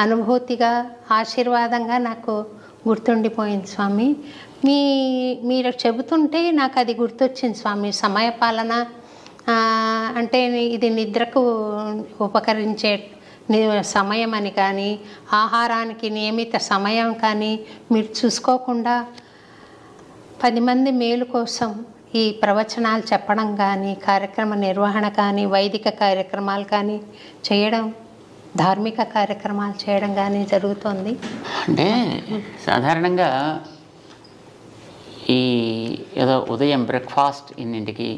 అనుభూతిగా, ఆశీర్వాదంగా నాకు గుర్తుండిపోయింది స్వామి. మీరు చెబుతుంటే నాకు అది గుర్తొచ్చింది స్వామి. సమయపాలన అంటే ఇది నిద్రకు ఉపకరించే సమయం అని కానీ, ఆహారానికి నియమిత సమయం కానీ మీరు చూసుకోకుండా 10 మంది మేలు కోసం ఈ ప్రవచనాలు చెప్పడం కానీ, కార్యక్రమ నిర్వహణ కానీ, వైదిక కార్యక్రమాలు కానీ చేయడం, ధార్మిక కార్యక్రమాలు చేయడం కానీ జరుగుతుంది. అంటే సాధారణంగా ఈ ఏదో ఉదయం బ్రేక్ఫాస్ట్ ఇన్నింటికి,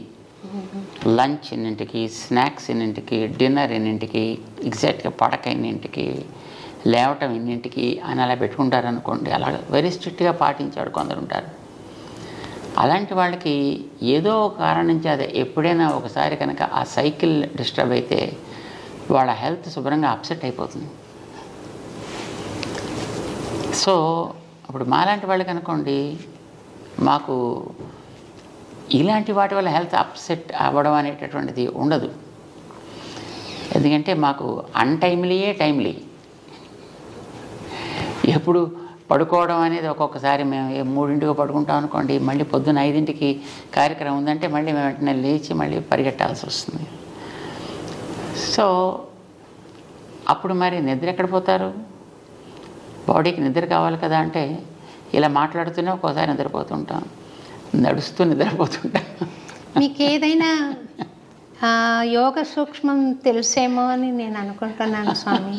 లంచ్ ఎన్నింటికి, స్నాక్స్ ఎన్నింటికి, డిన్నర్ ఎన్నింటికి, ఎగ్జాక్ట్గా పడక ఎన్నింటికి, లేవటం ఎన్నింటికి అని అలా పెట్టుకుంటారనుకోండి. అలా వెరీ స్ట్రిక్ట్గా పాటించాడు కొందరు ఉంటారు. అలాంటి వాళ్ళకి ఏదో కారణం చేత ఎప్పుడైనా ఒకసారి కనుక ఆ సైకిల్ డిస్టర్బ్ అయితే వాళ్ళ హెల్త్ శుభ్రంగా అప్సెట్ అయిపోతుంది. సో అప్పుడు మాలాంటి వాళ్ళకి అనుకోండి, మాకు ఇలాంటి వాటి వల్ల హెల్త్ అప్సెట్ అవ్వడం అనేటటువంటిది ఉండదు. ఎందుకంటే మాకు అన్టైమ్లీయే టైమ్లీ. ఎప్పుడు పడుకోవడం అనేది ఒక్కొక్కసారి మేము 3ంటికి పడుకుంటాం అనుకోండి, మళ్ళీ పొద్దున్న 5ంటికి కార్యక్రమం ఉందంటే మళ్ళీ మేము వెంటనే లేచి మళ్ళీ పరిగెట్టాల్సి వస్తుంది. సో అప్పుడు మరి నిద్ర ఎక్కడ పోతారు? బాడీకి నిద్ర కావాలి కదా. అంటే ఇలా మాట్లాడుతూనే ఒక్కోసారి నిద్రపోతుంటాం, నడుస్తూ నిద్రపోతుంటాం. మీకు ఏదైనా యోగ సూక్ష్మం తెలుసేమో అని నేను అనుకుంటున్నాను స్వామి.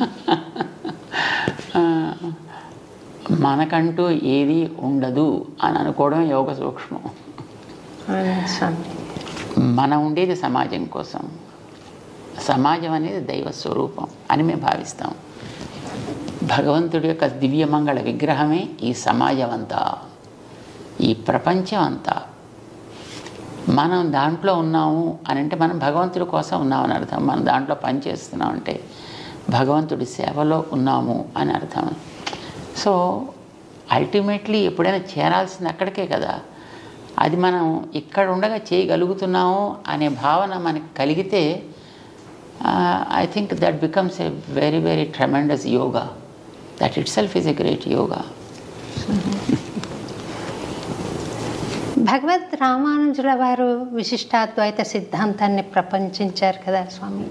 మనకంటూ ఏది ఉండదు అని అనుకోవడం యోగ సూక్ష్మం. మనం ఉండేది సమాజం కోసం. సమాజం అనేది దైవ స్వరూపం అని మేము భావిస్తాం. భగవంతుడి యొక్క దివ్యమంగళ విగ్రహమే ఈ సమాజం అంతా, ఈ ప్రపంచం అంతా. మనం దాంట్లో ఉన్నాము అని అంటే మనం భగవంతుడి కోసం ఉన్నామని అర్థం. మనం దాంట్లో పనిచేస్తున్నాం అంటే భగవంతుడి సేవలో ఉన్నాము అని అర్థం. సో అల్టిమేట్లీ ఎప్పుడైనా చేరాల్సింది అక్కడికే కదా. అది మనం ఇక్కడ ఉండగా చేయగలుగుతున్నాము అనే భావన మనకి కలిగితే I think that becomes a very very tremendous yoga. That it self is a great yoga. భగవద్ రామానుజుల వారు విశిష్టాద్వైత సిద్ధాంతాన్ని ప్రపంచించారు కదా స్వామి.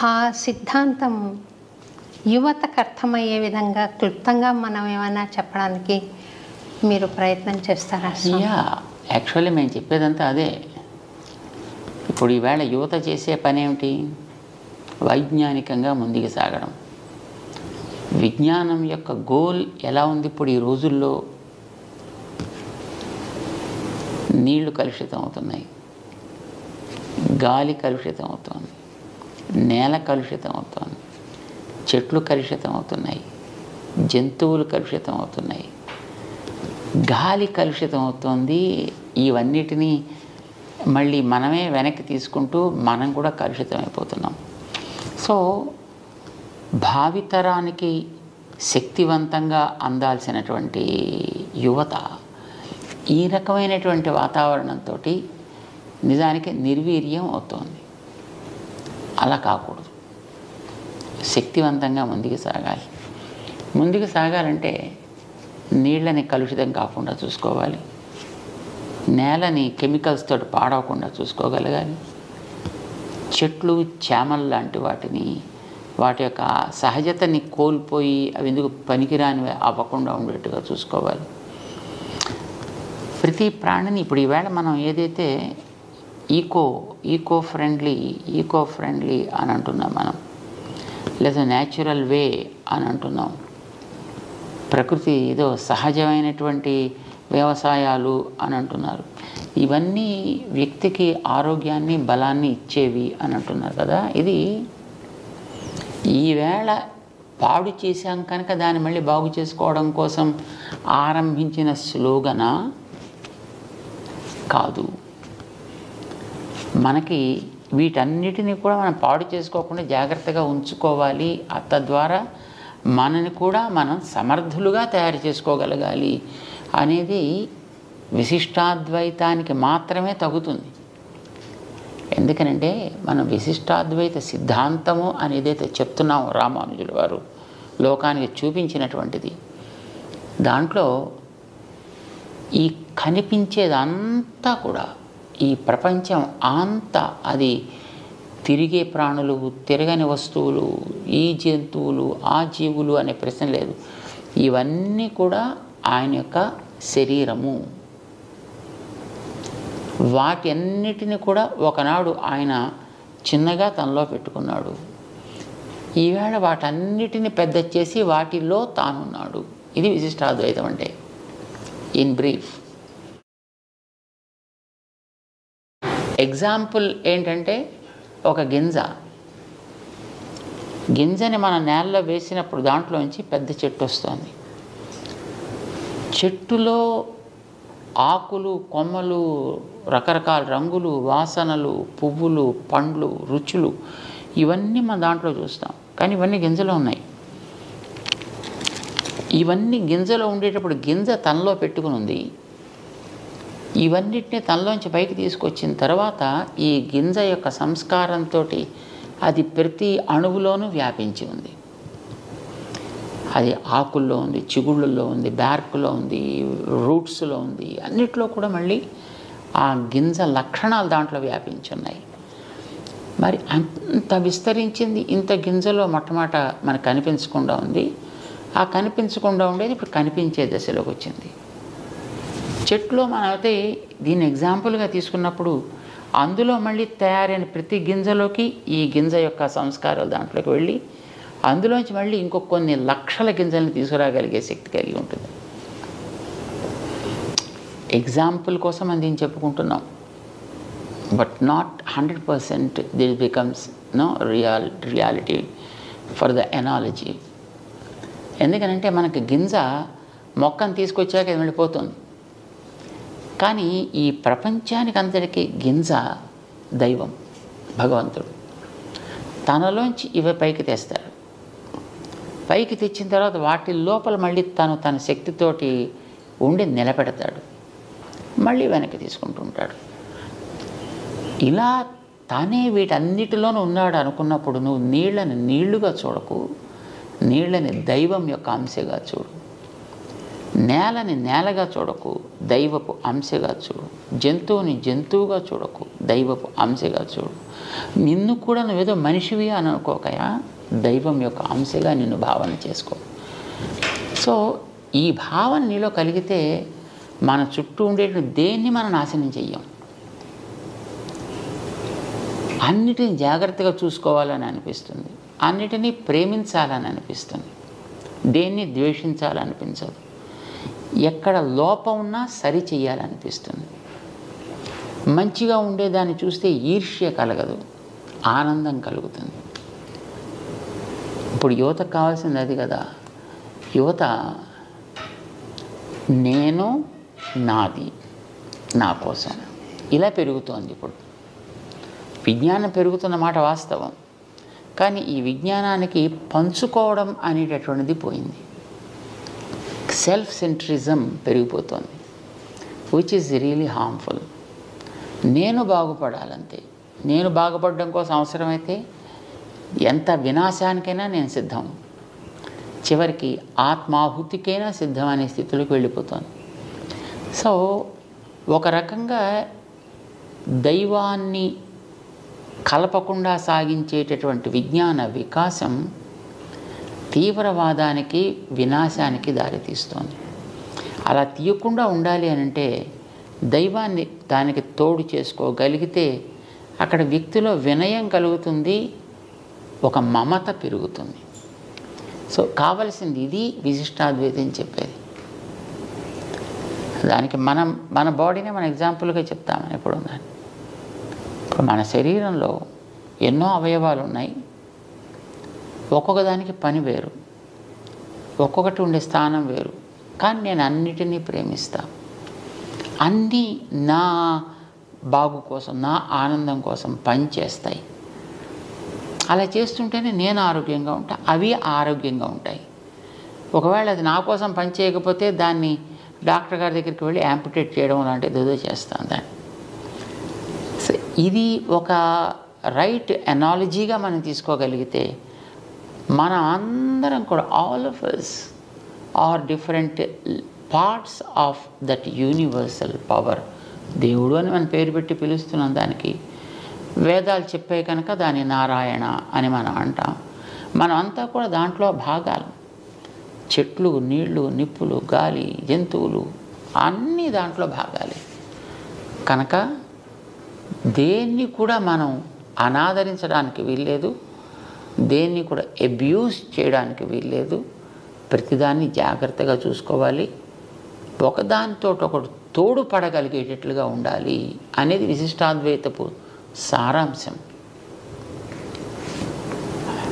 ఆ సిద్ధాంతం యువతకు అర్థమయ్యే విధంగా క్లుప్తంగా మనం ఏమైనా చెప్పడానికి మీరు ప్రయత్నం చేస్తారా? యాక్చువల్లీ మేము చెప్పేదంతా అదే. ఇప్పుడు ఈవేళ యువత చేసే పని ఏమిటి? వైజ్ఞానికంగా ముందుకు సాగడం. విజ్ఞానం యొక్క గోల్ ఎలా ఉంది ఇప్పుడు ఈ రోజుల్లో? నీళ్లు కలుషితం అవుతున్నాయి, గాలి కలుషితం అవుతుంది, నేల కలుషితం అవుతుంది, చెట్లు కలుషితం అవుతున్నాయి, జంతువులు కలుషితం అవుతున్నాయి, గాలి కలుషితం అవుతుంది. ఇవన్నిటినీ మళ్ళీ మనమే వెనక్కి తీసుకుంటూ మనం కూడా కలుషితం అయిపోతున్నాం. సో భావితరానికి శక్తివంతంగా అందాల్సినటువంటి యువత ఈ రకమైనటువంటి వాతావరణంతో నిజానికి నిర్వీర్యం అవుతోంది. అలా కాకూడదు. శక్తివంతంగా ముందుకు సాగాలి. ముందుకు సాగాలంటే నీళ్ళని కలుషితం కాకుండా చూసుకోవాలి, నేలని కెమికల్స్ తోటి పాడవకుండా చూసుకోగలగాలి, చెట్లు చేమలు లాంటి వాటిని వాటి యొక్క సహజతని కోల్పోయి అవి ఎందుకు పనికిరానివి అవ్వకుండా ఉండేట్టుగా చూసుకోవాలి. ప్రతి ప్రాణిని ఇప్పుడు ఈవేళ మనం ఏదైతే ఈకో ఫ్రెండ్లీ అని అంటున్నాం మనం, లేదా న్యాచురల్ వే అని అంటున్నాం. ప్రకృతి ఏదో సహజమైనటువంటి వ్యవసాయాలు అని అంటున్నారు. ఇవన్నీ వ్యక్తికి ఆరోగ్యాన్ని బలాన్ని ఇచ్చేవి అని అంటున్నారు కదా. ఇది ఈవేళ పాడు చేశాం కనుక దాన్ని మళ్ళీ బాగు చేసుకోవడం కోసం ఆరంభించిన స్లోగనా కాదు. మనకి వీటన్నిటినీ కూడా మనం పాడు చేసుకోకుండా జాగ్రత్తగా ఉంచుకోవాలి. తద్వారా మనని కూడా మనం సమర్థులుగా తయారు చేసుకోగలగాలి అనేది విశిష్టాద్వైతానికి మాత్రమే తగుతుంది. ఎందుకనంటే మనం విశిష్టాద్వైత సిద్ధాంతము అని ఏదైతే చెప్తున్నామో రామానుజుల వారు లోకానికి చూపించినటువంటిది, దాంట్లో ఈ కనిపించేదంతా కూడా ఈ ప్రపంచం అంతా అది తిరిగే ప్రాణులు, తిరగని వస్తువులు, ఈ జంతువులు, ఆ జీవులు అనే ప్రశ్న లేదు. ఇవన్నీ కూడా ఆయన యొక్క శరీరము. వాటి అన్నిటిని కూడా ఒకనాడు ఆయన చిన్నగా తనలో పెట్టుకున్నాడు. ఈవేళ వాటన్నిటిని పెద్ద చేసి వాటిల్లో తానున్నాడు. ఇది విశిష్టాద్వైతం అంటే ఇన్ బ్రీఫ్. ఎగ్జాంపుల్ ఏంటంటే ఒక గింజని మన నేలలో వేసినప్పుడు దాంట్లోంచి పెద్ద చెట్టు వస్తుంది. చెట్టులో ఆకులు, కొమ్మలు, రకరకాల రంగులు, వాసనలు, పువ్వులు, పండ్లు, రుచులు ఇవన్నీ మన దాంట్లో చూస్తాం. కానీ ఇవన్నీ గింజలో ఉన్నాయి. ఇవన్నీ గింజలో ఉండేటప్పుడు గింజ తనలో పెట్టుకుని ఉంది. ఇవన్నిటిని తనలోంచి పైకి తీసుకొచ్చిన తర్వాత ఈ గింజ యొక్క సంస్కారంతో అది ప్రతి అణువులోనూ వ్యాపించి ఉంది. అది ఆకుల్లో ఉంది, చిగుళ్ళల్లో ఉంది, బ్యార్కులో ఉంది, రూట్స్లో ఉంది, అన్నిట్లో కూడా మళ్ళీ ఆ గింజ లక్షణాలు దాంట్లో వ్యాపించి ఉన్నాయి. మరి అంత విస్తరించింది ఇంత గింజలో మొట్టమొదట మనకు కనిపించకుండా ఉంది. ఆ కనిపించకుండా ఉండేది ఇప్పుడు కనిపించే దశలోకి వచ్చింది. చెట్లో మనమైతే దీన్ని ఎగ్జాంపుల్గా తీసుకున్నప్పుడు అందులో మళ్ళీ తయారైన ప్రతి గింజలోకి ఈ గింజ యొక్క సంస్కారాలు దాంట్లోకి వెళ్ళి అందులోంచి మళ్ళీ ఇంకొక కొన్ని లక్షల గింజల్ని తీసుకురాగలిగే శక్తి కలిగి ఉంటుంది. ఎగ్జాంపుల్ కోసం అని దీన్ని చెప్పుకుంటున్నాం. But not 100% this becomes reality for the analogy. ఎందుకనంటే మనకి గింజ మొక్కను తీసుకొచ్చాక అది వెళ్ళిపోతుంది. కానీ ఈ ప్రపంచానికి అంతటికీ గింజ దైవం, భగవంతుడు. తనలోంచి ఇవి పైకి తెస్తాడు. పైకి తెచ్చిన తర్వాత వాటి లోపల మళ్ళీ తన శక్తితోటి ఉండి నిలబెడతాడు. మళ్ళీ వెనక్కి తీసుకుంటూ ఉంటాడు. ఇలా తానే వీటన్నిటిలోనూ ఉన్నాడు అనుకున్నప్పుడు నువ్వు నీళ్ళని నీళ్లుగా చూడకు, నీళ్ళని దైవం యొక్క అంశగా చూడు. నేలని నేలగా చూడకు, దైవపు అంశగా చూడు. జంతువుని జంతువుగా చూడకు, దైవపు అంశగా చూడు. నిన్ను కూడా నువ్వేదో మనిషివి అని అనుకోకయా, దైవం యొక్క అంశగా నిన్ను భావన చేసుకో. సో ఈ భావన నీలో కలిగితే మన చుట్టూ ఉండేటువంటి దేన్ని మనం నాశనం చెయ్యం. అన్నిటిని జాగ్రత్తగా చూసుకోవాలని అనిపిస్తుంది, అన్నిటినీ ప్రేమించాలని అనిపిస్తుంది, దేన్ని ద్వేషించాలనిపించదు. ఎక్కడ లోపం ఉన్నా సరి చెయ్యాలనిపిస్తుంది. మంచిగా ఉండేదాన్ని చూస్తే ఈర్ష్య కలగదు, ఆనందం కలుగుతుంది. ఇప్పుడు యువతకు కావాల్సింది అది కదా. యువత నేను, నాది, నా కోసం ఇలా పెరుగుతోంది. ఇప్పుడు విజ్ఞానం పెరుగుతున్న మాట వాస్తవం. కానీ ఈ విజ్ఞానానికి పంచుకోవడం అనేటటువంటిది పోయింది. సెల్ఫ్ సెంట్రిజం పెరిగిపోతుంది, విచ్ ఈజ్ రియలీ హార్మ్ఫుల్. నేను బాగుపడాలంతే. నేను బాగుపడడం కోసం అవసరమైతే ఎంత వినాశానికైనా నేను సిద్ధం, చివరికి ఆత్మాహుతికైనా సిద్ధం అనే స్థితిలోకి వెళ్ళిపోతుంది. సో ఒక రకంగా దైవాన్ని కలపకుండా సాగించేటటువంటి విజ్ఞాన వికాసం తీవ్రవాదానికి, వినాశానికి దారితీస్తోంది. అలా తీయకుండా ఉండాలి అని అంటే దైవాన్ని దానికి తోడు చేసుకోగలిగితే అక్కడ వ్యక్తిలో వినయం కలుగుతుంది, ఒక మమత పెరుగుతుంది. సో కావలసింది ఇది విశిష్టాద్వైతం చెప్పేది. దానికి మన బాడీనే మన ఎగ్జాంపుల్గా చెప్తామని ఎప్పుడు ఉన్నాను. ఇప్పుడు మన శరీరంలో ఎన్నో అవయవాలు ఉన్నాయి. ఒక్కొక్క దానికి పని వేరు, ఒక్కొక్కటి ఉండే స్థానం వేరు. కానీ నేను అన్నిటినీ ప్రేమిస్తా. అన్నీ నా బాగు కోసం, నా ఆనందం కోసం పనిచేస్తాయి. అలా చేస్తుంటేనే నేను ఆరోగ్యంగా ఉంటా, అవి ఆరోగ్యంగా ఉంటాయి. ఒకవేళ అది నా కోసం పని చేయకపోతే దాన్ని డాక్టర్ గారి దగ్గరికి వెళ్ళి యాంపుటేట్ చేయడం లాంటిది ఏదో చేస్తాను దాన్ని. సో ఇది ఒక రైట్ ఎనాలజీగా మనం తీసుకోగలిగితే మన అందరం కూడా all of us are different parts of that universal power. దేవుడు అని మనం పేరు పెట్టి పిలుస్తున్నాం దానికి. వేదాలు చెప్పే కనుక దాన్ని నారాయణ అని మనం అంటాం. మనం అంతా కూడా దాంట్లో భాగాలు. చెట్లు, నీళ్లు, నిప్పులు, గాలి, జంతువులు అన్నీ దాంట్లో భాగాలే. కనుక దేన్ని కూడా మనం అనాదరించడానికి వీల్లేదు, దేన్ని కూడా అబ్యూస్ చేయడానికి వీల్లేదు. ప్రతిదాన్ని జాగ్రత్తగా చూసుకోవాలి. ఒకదానితో ఒకటి తోడుపడగలిగేటట్లుగా ఉండాలి అనేది విశిష్టాద్వైతపు సారాంశం.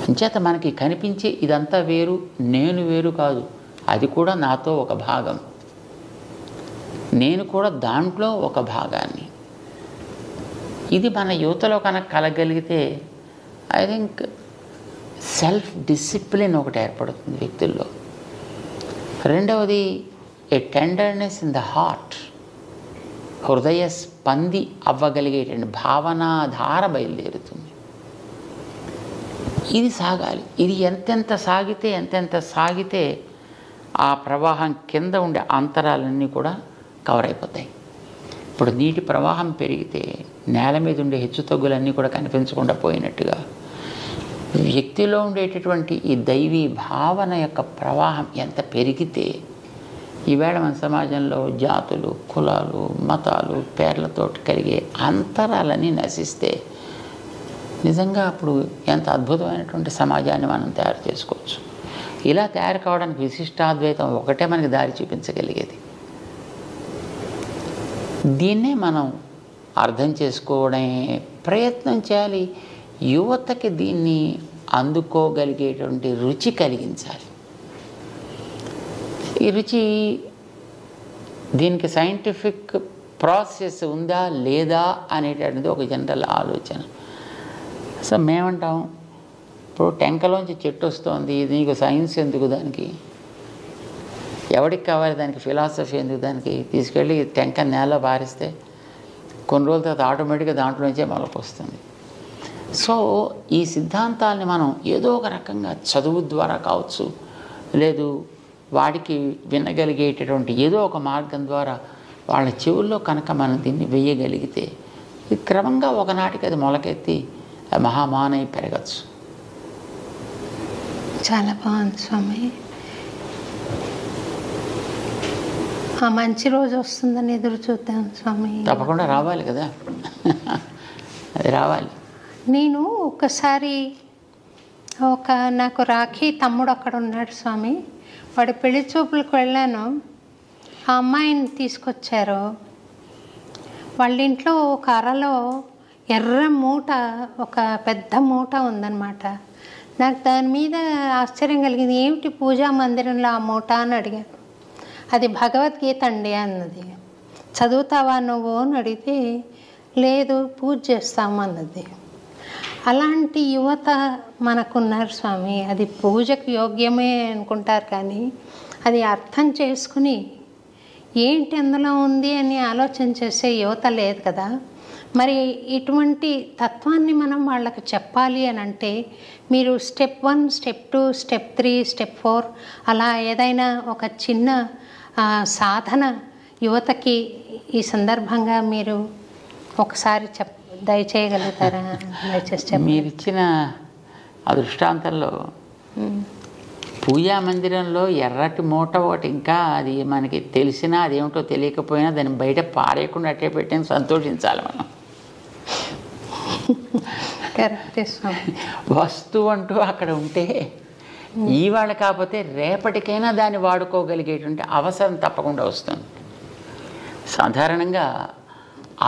అంచేత మనకి కనిపించే ఇదంతా వేరు, నేను వేరు కాదు, అది కూడా నాతో ఒక భాగం, నేను కూడా దాంట్లో ఒక భాగాన్ని. ఇది మన యువతలో కనుక కలగలిగితే ఐ థింక్ సెల్ఫ్ డిసిప్లిన్ ఒకటి ఏర్పడుతుంది వ్యక్తుల్లో. రెండవది ఏ టెండర్నెస్ ఇన్ ద హార్ట్, హృదయ స్పంది అవ్వగలిగేటువంటి భావనాధార బయలుదేరుతుంది. ఇది సాగాలి. ఇది ఎంతెంత సాగితే ఆ ప్రవాహం కింద ఉండే అంతరాలన్నీ కూడా కవర్ అయిపోతాయి. ఇప్పుడు నీటి ప్రవాహం పెరిగితే నేల మీద ఉండే హెచ్చుతగ్గులన్నీ కూడా కనిపించకుండా పోయినట్టుగా వ్యక్తిలో ఉండేటటువంటి ఈ దైవీ భావన యొక్క ప్రవాహం ఎంత పెరిగితే ఈవేళ మన సమాజంలో జాతులు, కులాలు, మతాలు పేర్లతో కలిగే అంతరాలన్నీ నశిస్తే నిజంగా అప్పుడు ఎంత అద్భుతమైనటువంటి సమాజాన్ని మనం తయారు చేసుకోవచ్చు. ఇలా తయారు కావడానికి విశిష్టాద్వైతం ఒకటే మనకి దారి చూపించగలిగేది. దీన్నే మనం అర్థం చేసుకోవడమే ప్రయత్నం చేయాలి. యువతకి దీన్ని అందుకోగలిగేటువంటి రుచి కలిగించాలి. ఈ రుచి, దీనికి సైంటిఫిక్ ప్రాసెస్ ఉందా లేదా అనేటటువంటిది ఒక జనరల్ ఆలోచన. సో మేమంటాం, ఇప్పుడు టెంకలోంచి చెట్టు వస్తుంది, నీకు సైన్స్ ఎందుకు, దానికి ఎవరికి కావాలి, దానికి ఫిలాసఫీ ఎందుకు, దానికి తీసుకెళ్ళి టెంక నేల పారిస్తే కొన్ని రోజుల తర్వాత ఆటోమేటిక్గా దాంట్లోంచే మొలక వస్తుంది. సో ఈ సిద్ధాంతాలని మనం ఏదో ఒక రకంగా చదువు ద్వారా కావచ్చు, లేదు వాడికి వినగలిగేటటువంటి ఏదో ఒక మార్గం ద్వారా వాళ్ళ చెవుల్లో కనుక మనం దీన్ని వేయగలిగితే ఇది క్రమంగా ఒకనాటికి అది మొలకెత్తి మహామానై పెరగచ్చు. చాలా బాగుంది స్వామి. ఆ మంచి రోజు వస్తుందని ఎదురు చూద్దాం స్వామి. తప్పకుండా రావాలి కదా, అది రావాలి. నేను ఒకసారి నాకు రాఖీ తమ్ముడు అక్కడ ఉన్నాడు స్వామి, వాడి పెళ్లి చూపులకు వెళ్ళాను. ఆ అమ్మాయిని తీసుకొచ్చారు. వాళ్ళ ఇంట్లో ఒక అరలో ఎర్ర మూట, ఒక పెద్ద మూట ఉందన్నమాట. నాకు దాని మీద ఆశ్చర్యం కలిగింది. ఏమిటి పూజా మందిరంలో ఆ మూట అని అడిగాను. అది భగవద్గీత అండి అన్నది. చదువుతావా నువ్వు అని అడిగితే లేదు పూజ చేస్తాము అన్నది. అలాంటి యువత మనకున్నారు స్వామి. అది పూజకు యోగ్యమే అనుకుంటారు, కానీ అది అర్థం చేసుకుని ఏంటి అందులో ఉంది అని ఆలోచన చేసే యువత లేదు కదా. మరి ఇటువంటి తత్వాన్ని మనం వాళ్ళకి చెప్పాలి అని అంటే మీరు స్టెప్ 1, స్టెప్ 2, స్టెప్ 3, స్టెప్ 4 అలా ఏదైనా ఒక చిన్న సాధన యువతకి ఈ సందర్భంగా మీరు ఒకసారి దయచేయగలుగుతారా? దయచేసి మీరు ఇచ్చిన ఆ దృష్టాంతంలో పూజా మందిరంలో ఎర్రటి మూట ఒకటి, ఇంకా అది మనకి తెలిసినా అదేమిటో తెలియకపోయినా దాన్ని బయట పారేయకుండా అట్టే పెట్టని సంతోషించాలి మనం. వస్తువు అంటూ అక్కడ ఉంటే ఇవాళ కాకపోతే రేపటికైనా దాన్ని వాడుకోగలిగేటువంటి అవసరం తప్పకుండా వస్తుంది. సాధారణంగా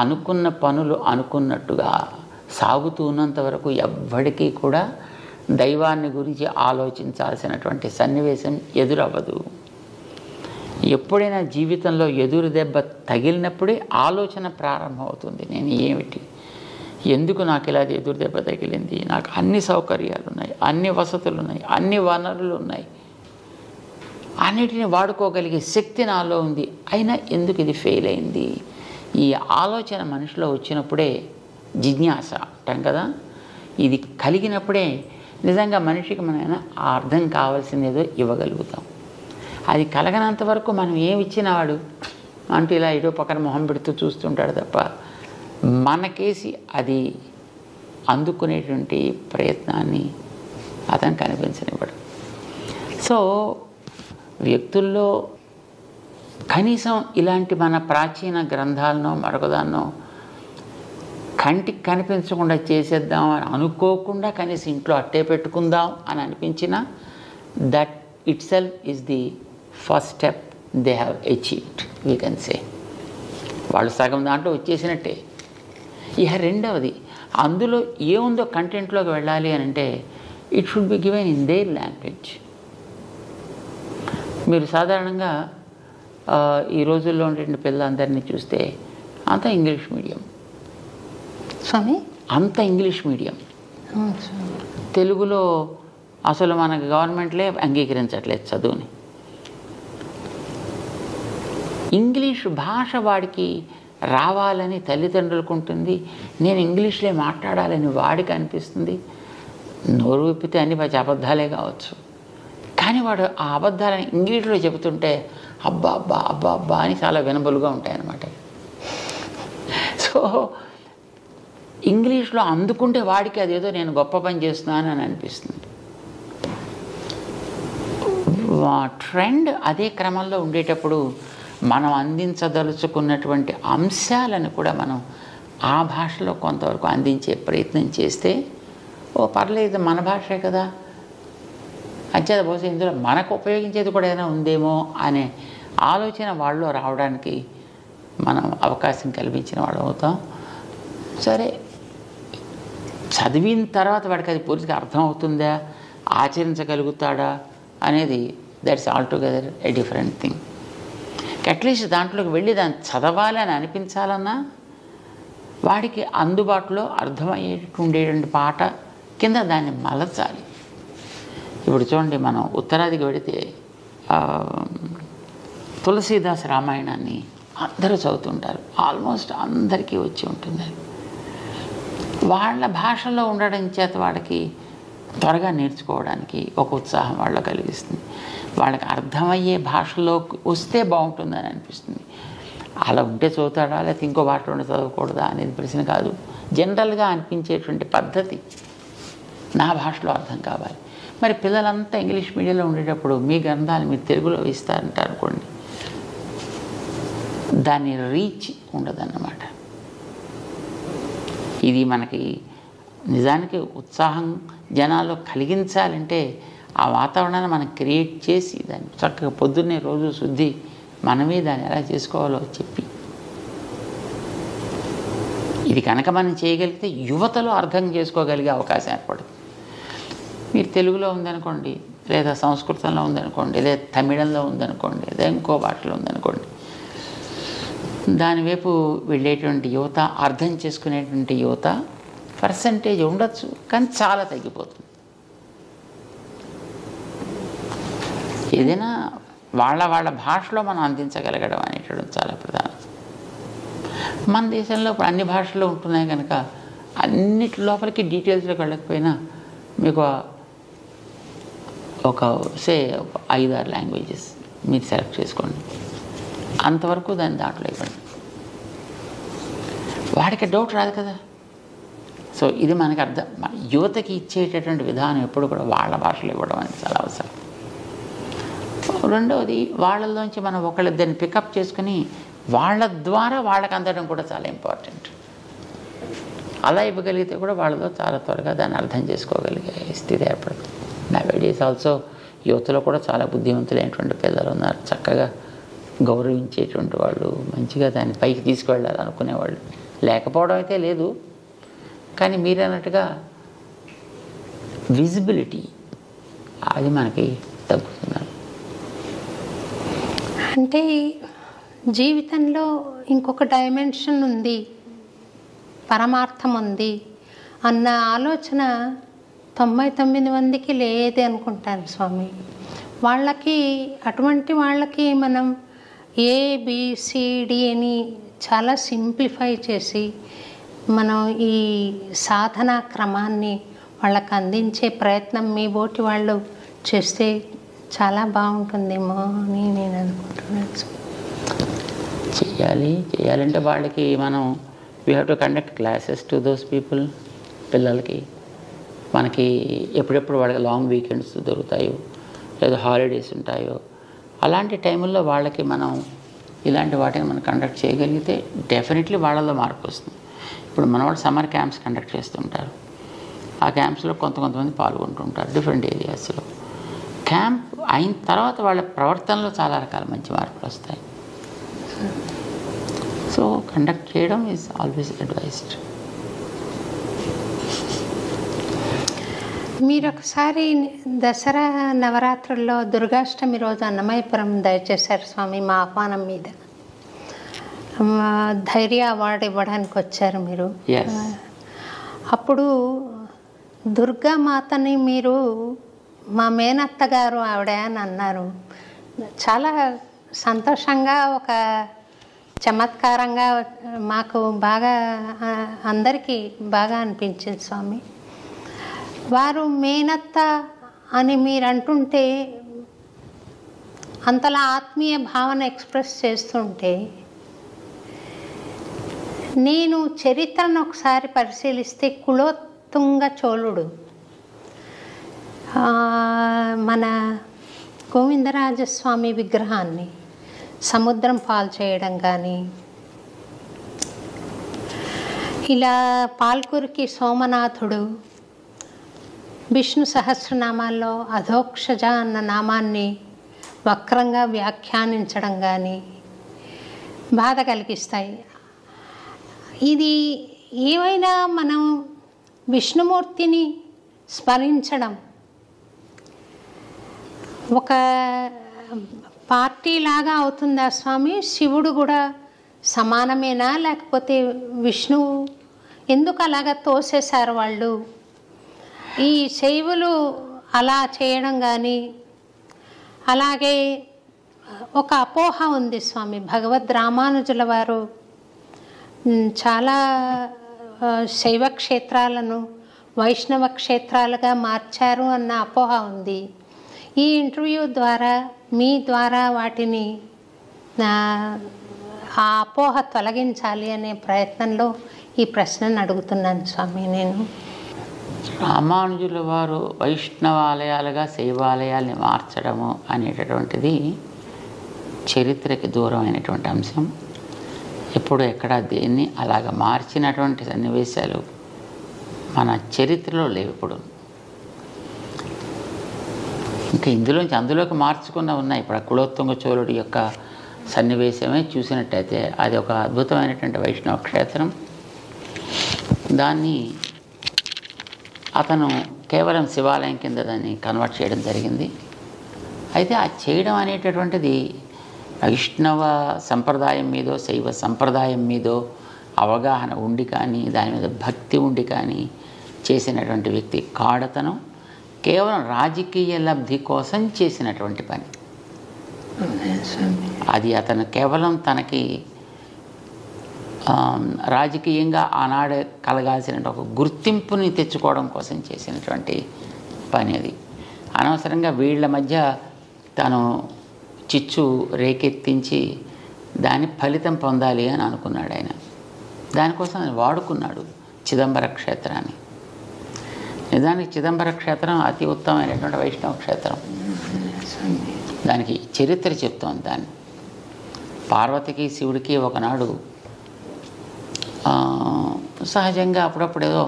అనుకున్న పనులు అనుకున్నట్టుగా సాగుతూ ఉన్నంత వరకు ఎవ్వడికీ కూడా దైవాన్ని గురించి ఆలోచించాల్సినటువంటి సన్నివేశం ఎదురవ్వదు. ఎప్పుడైనా జీవితంలో ఎదురు దెబ్బ తగిలినప్పుడే ఆలోచన ప్రారంభమవుతుంది. నేను ఏమిటి, ఎందుకు నాకు ఇలా ఎదురు దెబ్బ తగిలింది, నాకు అన్ని సౌకర్యాలు ఉన్నాయి, అన్ని వసతులు ఉన్నాయి, అన్ని వనరులు ఉన్నాయి, అన్నిటిని వాడుకోగలిగే శక్తి నాలో ఉంది, అయినా ఎందుకు ఇది ఫెయిల్ అయింది? ఈ ఆలోచన మనిషిలో వచ్చినప్పుడే జిజ్ఞాస అంటాం కదా, ఇది కలిగినప్పుడే నిజంగా మనిషికి మనం అర్థం కావాల్సింది ఏదో ఇవ్వగలుగుతాం. అది కలగనంత వరకు మనం ఏమి ఇచ్చినా వాడు అంటూ ఇలా ఏదో పక్కన మొహం పెడుతూ చూస్తుంటాడు తప్ప మనకేసి అది అందుకునేటువంటి ప్రయత్నాన్ని అతను కనిపించనివ్వడు. సో వ్యక్తుల్లో కనీసం ఇలాంటి మన ప్రాచీన గ్రంథాలను మరొకదాన్నో కంటికి కనిపించకుండా చేసేద్దాం అని అనుకోకుండా కనీసం ఇంట్లో అట్టే పెట్టుకుందాం అని అనిపించిన that it self is the first step they have achieved, we can say. వాళ్ళు సగం దాంట్లో వచ్చేసినట్టే. ఇక రెండవది, అందులో ఏముందో కంటెంట్లోకి వెళ్ళాలి అని అంటే it should be given in there language. మీరు సాధారణంగా ఈ రోజుల్లో ఉండేటువంటి పిల్లలందరినీ చూస్తే అంత ఇంగ్లీష్ మీడియం, స్వామి అంత ఇంగ్లీష్ మీడియం. తెలుగులో అసలు మనకు గవర్నమెంట్లే అంగీకరించట్లేదు చదువుని. ఇంగ్లీష్ భాష వాడికి రావాలని తల్లిదండ్రులకు ఉంటుంది, నేను ఇంగ్లీష్లో మాట్లాడాలని వాడికి అనిపిస్తుంది. నోరు విప్పితే అన్ని అబద్ధాలే కావచ్చు, కానీ వాడు ఆ అబద్ధాలని ఇంగ్లీష్లో చెబుతుంటే అబ్బా అబ్బా అబ్బా అబ్బా అని చాలా వినబలుగా ఉంటాయన్నమాట. సో ఇంగ్లీష్లో అందుకుంటే వాడికి అదేదో నేను గొప్ప పని చేస్తున్నాను అని అనిపిస్తుంది. ట్రెండ్ అదే క్రమంలో ఉండేటప్పుడు మనం అందించదలుచుకున్నటువంటి అంశాలను కూడా మనం ఆ భాషలో కొంతవరకు అందించే ప్రయత్నం చేస్తే పర్లేదు మన భాషే కదా, అంచేత బహుశా ఇందులో మనకు ఉపయోగించేది కూడా ఏదైనా ఉందేమో అనే ఆలోచన వాళ్ళలో రావడానికి మనం అవకాశం కల్పించిన వాడు అవుతాం. సరే, చదివిన తర్వాత వాడికి అది పూర్తిగా అర్థమవుతుందా, ఆచరించగలుగుతాడా అనేది that's all together a different thing. At least దాంట్లోకి వెళ్ళి దాన్ని చదవాలని అనిపించాలన్నా వాడికి అందుబాటులో అర్థమయ్యేటువంటి పాట కింద దాన్ని మలచాలి. ఇప్పుడు చూడండి, మనం ఉత్తరాదికి వెళితే తులసీదాస్ రామాయణాన్ని అందరూ చదువుతుంటారు, ఆల్మోస్ట్ అందరికీ వచ్చి ఉంటుంది. వాళ్ళ భాషలో ఉండడం చేత వాడికి త్వరగా నేర్చుకోవడానికి ఒక ఉత్సాహం వాళ్ళలో కలిగిస్తుంది. వాళ్ళకి అర్థమయ్యే భాషలో వస్తే బాగుంటుందని అనిపిస్తుంది. అలా ఉంటే చదువుతాడా లేకపోతే ఇంకో భాషలో చదవకూడదా అనేది ప్రశ్న కాదు. జనరల్గా అనిపించేటువంటి పద్ధతి నా భాషలో అర్థం కావాలి. మరి పిల్లలంతా ఇంగ్లీష్ మీడియంలో ఉండేటప్పుడు మీ గ్రంథాలు మీరు తెలుగులో ఇస్తారంటారు అనుకోండి, దాని రీచ్ ఉండదన్నమాట. ఇది మనకి నిజానికి ఉత్సాహం జనాల్లో కలిగించాలంటే ఆ వాతావరణాన్ని మనం క్రియేట్ చేసి దాన్ని చక్కగా పొద్దున్నే రోజు శుద్ధి మనమే దాన్ని ఎలా చేసుకోవాలో చెప్పి, ఇది కనుక మనం చేయగలిగితే యువతలో అర్థం చేసుకోగలిగే అవకాశం ఏర్పడుతుంది. మీరు తెలుగులో ఉందనుకోండి, లేదా సంస్కృతంలో ఉందనుకోండి, లేదా తమిళంలో ఉందనుకోండి, లేదా ఇంకో భాషలో ఉందనుకోండి, దానివైపు వెళ్ళేటువంటి యువత, అర్థం చేసుకునేటువంటి యువత పర్సంటేజ్ ఉండొచ్చు, కానీ చాలా తగ్గిపోతుంది. ఏదైనా వాళ్ళ భాషలో మనం అందించగలగడం అనేటువంటి చాలా ప్రధానం. మన దేశంలో ఇప్పుడు అన్ని భాషలు ఉంటున్నాయి కనుక అన్నిటి లోపలికి డీటెయిల్స్లోకి వెళ్ళకపోయినా మీకు ఒక 5-6 లాంగ్వేజెస్ మీరు సెలెక్ట్ చేసుకోండి, అంతవరకు దాన్ని దాంట్లో ఇవ్వండి. వాడికి డౌట్ రాదు కదా. సో ఇది మనకు అర్థం, యువతకి ఇచ్చేటటువంటి విధానం ఎప్పుడు కూడా వాళ్ళ భాషలో ఇవ్వడం అనేది చాలా అవసరం. రెండవది, వాళ్ళలోంచి మనం ఒకళ్ళిద్దరిని పికప్ చేసుకుని వాళ్ళ ద్వారా వాళ్ళకి అందడం కూడా చాలా ఇంపార్టెంట్. అలా ఇవ్వగలిగితే కూడా వాళ్ళలో చాలా త్వరగా దాన్ని అర్థం చేసుకోగలిగే స్థితి ఏర్పడుతుంది. నవేడేస్ ఆల్సో యువతలో కూడా చాలా బుద్ధిమంతులైనటువంటి పిల్లలు ఉన్నారు, చక్కగా గౌరవించేటువంటి వాళ్ళు, మంచిగా దాన్ని పైకి తీసుకువెళ్ళాలనుకునేవాళ్ళు లేకపోవడం అయితే లేదు. కానీ మీరు అన్నట్టుగా విజిబిలిటీ అది మనకి తగ్గుతున్నారు. అంటే జీవితంలో ఇంకొక డైమెన్షన్ ఉంది, పరమార్థం ఉంది అన్న ఆలోచన 99 మందికి లేదే అనుకుంటాను స్వామి. వాళ్ళకి అటువంటి వాళ్ళకి మనం ABCD అని చాలా సింప్లిఫై చేసి మనం ఈ సాధనా క్రమాన్ని వాళ్ళకి అందించే ప్రయత్నం మీ బోటి వాళ్ళు చేస్తే చాలా బాగుంటుందేమో అని నేను అనుకుంటున్నాను. చేయాలంటే వాళ్ళకి మనం we have to conduct classes to those people. పిల్లలకి మనకి ఎప్పుడెప్పుడు వాళ్ళకి లాంగ్ వీకెండ్స్ దొరుకుతాయో లేదా హాలిడేస్ ఉంటాయో అలాంటి టైంల్లో వాళ్ళకి మనం ఇలాంటి వాటిని మనం కండక్ట్ చేయగలిగితే డెఫినెట్లీ వాళ్ళలో మార్పు వస్తుంది. ఇప్పుడు మన వాళ్ళు సమ్మర్ క్యాంప్స్ కండక్ట్ చేస్తుంటారు. ఆ క్యాంప్స్లో కొంతమంది పాల్గొంటుంటారు డిఫరెంట్ ఏరియాస్లో. క్యాంప్ అయిన తర్వాత వాళ్ళ ప్రవర్తనలో చాలా రకాల మంచి మార్పులు వస్తాయి. సో కండక్ట్ చేయడం ఈజ్ ఆల్వేస్ అడ్వైజ్డ్. మీరు ఒకసారి దసరా నవరాత్రుల్లో దుర్గాష్టమి రోజు అన్నమయపురం దయచేశారు స్వామి మా ఆహ్వానం మీద. ధైర్య అవార్డు ఇవ్వడానికి వచ్చారు మీరు. Yes. అప్పుడు దుర్గామాతని మీరు మా మేనత్త గారు ఆవిడ అని అన్నారు. చాలా సంతోషంగా, ఒక చమత్కారంగా మాకు బాగా అందరికీ బాగా అనిపించింది స్వామి. వారు మేనత్త అని మీరు అంటుంటే అంతలా ఆత్మీయ భావన ఎక్స్ప్రెస్ చేస్తుంటే నేను చరిత్రను ఒకసారి పరిశీలిస్తే కులోత్తుంగ చోళుడు మన గోవిందరాజస్వామి విగ్రహాన్ని సముద్రం పాలు చేయడం కానీ, ఇలా పాల్కురికి సోమనాథుడు విష్ణు సహస్రనామాల్లో అధోక్షజ అన్న నామాన్ని వక్రంగా వ్యాఖ్యానించడం కానీ బాధ కలిగిస్తాయి. ఇది ఏమైనా మనం విష్ణుమూర్తిని స్మరించడం ఒక పార్టీ లాగా అవుతుందా స్వామి? శివుడు కూడా సమానమేనా? లేకపోతే విష్ణువు ఎందుకు అలాగా తోసేశారు వాళ్ళు? ఈ శైవులు అలా చేయడం కానీ, అలాగే ఒక అపోహ ఉంది స్వామి. భగవద్ రామానుజుల వారు చాలా శైవ క్షేత్రాలను వైష్ణవ క్షేత్రాలుగా మార్చారు అన్న అపోహ ఉంది. ఈ ఇంటర్వ్యూ ద్వారా, మీ ద్వారా వాటిని ఆ అపోహ తొలగించాలి అనే ప్రయత్నంలో ఈ ప్రశ్నను అడుగుతున్నాను స్వామి. నేను రామానుజుల వారు వైష్ణవాలయాలుగా శైవాలయాల్ని మార్చడము అనేటటువంటిది చరిత్రకి దూరమైనటువంటి అంశం. ఎప్పుడు ఎక్కడ దేన్ని అలాగ మార్చినటువంటి సన్నివేశాలు మన చరిత్రలో లేవు. ఇప్పుడు ఇంకా అందులోకి మార్చుకున్న ఉన్నాయి. ఇప్పుడు కులోత్తుంగ చోళుడి యొక్క సన్నివేశమే చూసినట్టయితే అది ఒక అద్భుతమైనటువంటి వైష్ణవ క్షేత్రం. దాన్ని అతను కేవలం శివాలయం కింద దాన్ని కన్వర్ట్ చేయడం జరిగింది. అయితే ఆ చేయడం అనేటటువంటిది వైష్ణవ సంప్రదాయం మీదో శైవ సంప్రదాయం మీదో అవగాహన ఉండి కానీ, దాని మీద భక్తి ఉండి కానీ చేసినటువంటి వ్యక్తి కాడతను కేవలం రాజకీయ లబ్ధి కోసం చేసినటువంటి పని. అది అతను కేవలం తనకి రాజకీయంగా ఆనాడు కలగాల్సిన ఒక గుర్తింపుని తెచ్చుకోవడం కోసం చేసినటువంటి పని. అది అనవసరంగా వీళ్ళ మధ్య తను చిచ్చు రేకెత్తించి దాని ఫలితం పొందాలి అని అనుకున్నాడు ఆయన. దానికోసం ఆయన వాడుకున్నాడు చిదంబర క్షేత్రాన్ని. నిజానికి చిదంబర క్షేత్రం అతి ఉత్తమమైనటువంటి వైష్ణవ క్షేత్రం. దానికి చరిత్ర చెప్తోంది. దాన్ని పార్వతికి శివుడికి ఒకనాడు సహజంగా అప్పుడప్పుడు ఏదో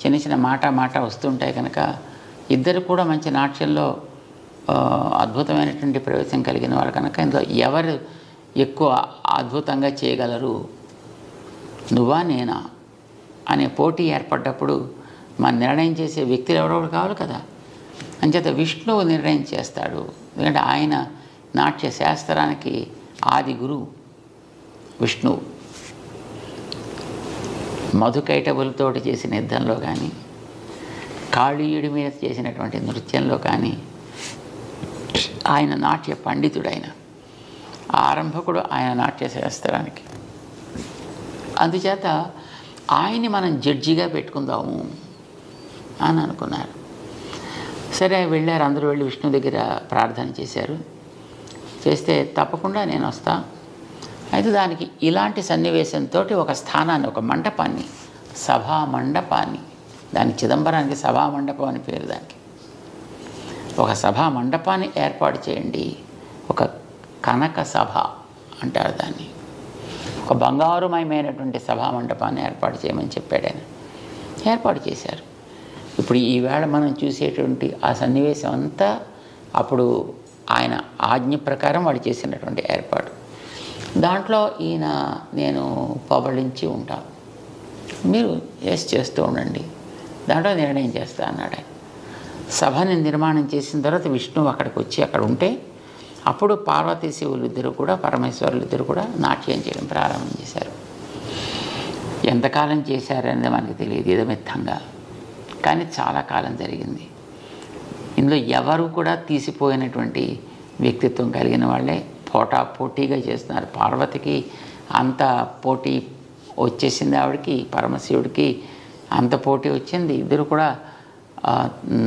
చిన్న చిన్న మాట వస్తుంటాయి కనుక ఇద్దరు కూడా మంచి నాట్యంలో అద్భుతమైనటువంటి ప్రవేశం కలిగిన వాళ్ళు కనుక ఇందులో ఎవరు ఎక్కువ అద్భుతంగా చేయగలరు, నువ్వా నేనా అనే పోటీ ఏర్పడ్డప్పుడు మన నిర్ణయం చేసే వ్యక్తులు ఎవరెవరు కావాలి కదా. అంచేత విష్ణువు నిర్ణయం చేస్తాడు. ఎందుకంటే ఆయన నాట్య శాస్త్రానికి ఆది గురువు విష్ణువు. మధుకైటబులతోటి చేసిన యుద్ధంలో కానీ, కాళీయుడి మీద చేసినటువంటి నృత్యంలో కానీ ఆయన నాట్య పండితుడైన ఆరంభకుడు ఆయన నాట్య శాస్త్రానికి. అందుచేత ఆయన్ని మనం జడ్జిగా పెట్టుకుందాము అని అనుకున్నారు. సరే వెళ్ళారు, అందరూ వెళ్ళి విష్ణు దగ్గర ప్రార్థన చేశారు. చేస్తే తప్పకుండా నేను వస్తా. అయితే దానికి ఇలాంటి సన్నివేశంతో ఒక స్థానాన్ని, ఒక మండపాన్ని, సభా మండపాన్ని, దాని చిదంబరానికి సభా మండపం అని పేరు. దానికి ఒక సభా మండపాన్ని ఏర్పాటు చేయండి. ఒక కనక సభ అంటారు దాన్ని. ఒక బంగారుమయమైనటువంటి సభా మండపాన్ని ఏర్పాటు చేయమని చెప్పాడు ఆయన. ఏర్పాటు చేశారు. ఇప్పుడు ఈవేళ మనం చూసేటువంటి ఆ సన్నివేశం అంతా అప్పుడు ఆయన ఆజ్ఞ ప్రకారం వాడు చేసినటువంటి ఏర్పాటు. దాంట్లో ఈయన నేను పబళించి ఉంటాను, మీరు చేస్తూ ఉండండి, దాంట్లో నిర్ణయం చేస్తా అన్నాడు ఆయన. సభని నిర్మాణం చేసిన తర్వాత విష్ణువు అక్కడికి వచ్చి అక్కడ ఉంటే అప్పుడు పార్వతీ శివులు ఇద్దరు కూడా, పరమేశ్వరులు ఇద్దరు కూడా నాట్యం చేయడం ప్రారంభం చేశారు. ఎంతకాలం చేశారనేది మనకు తెలియదు ఇదమిత్తంగా, కానీ చాలా కాలం జరిగింది. ఇందులో ఎవరు కూడా తీసిపోయినటువంటి వ్యక్తిత్వం కలిగిన వాళ్ళే పోటీగా చేస్తున్నారు. పార్వతికి అంత పోటీ వచ్చేసింది, ఆవిడకి పరమశివుడికి అంత పోటీ వచ్చింది. ఇద్దరు కూడా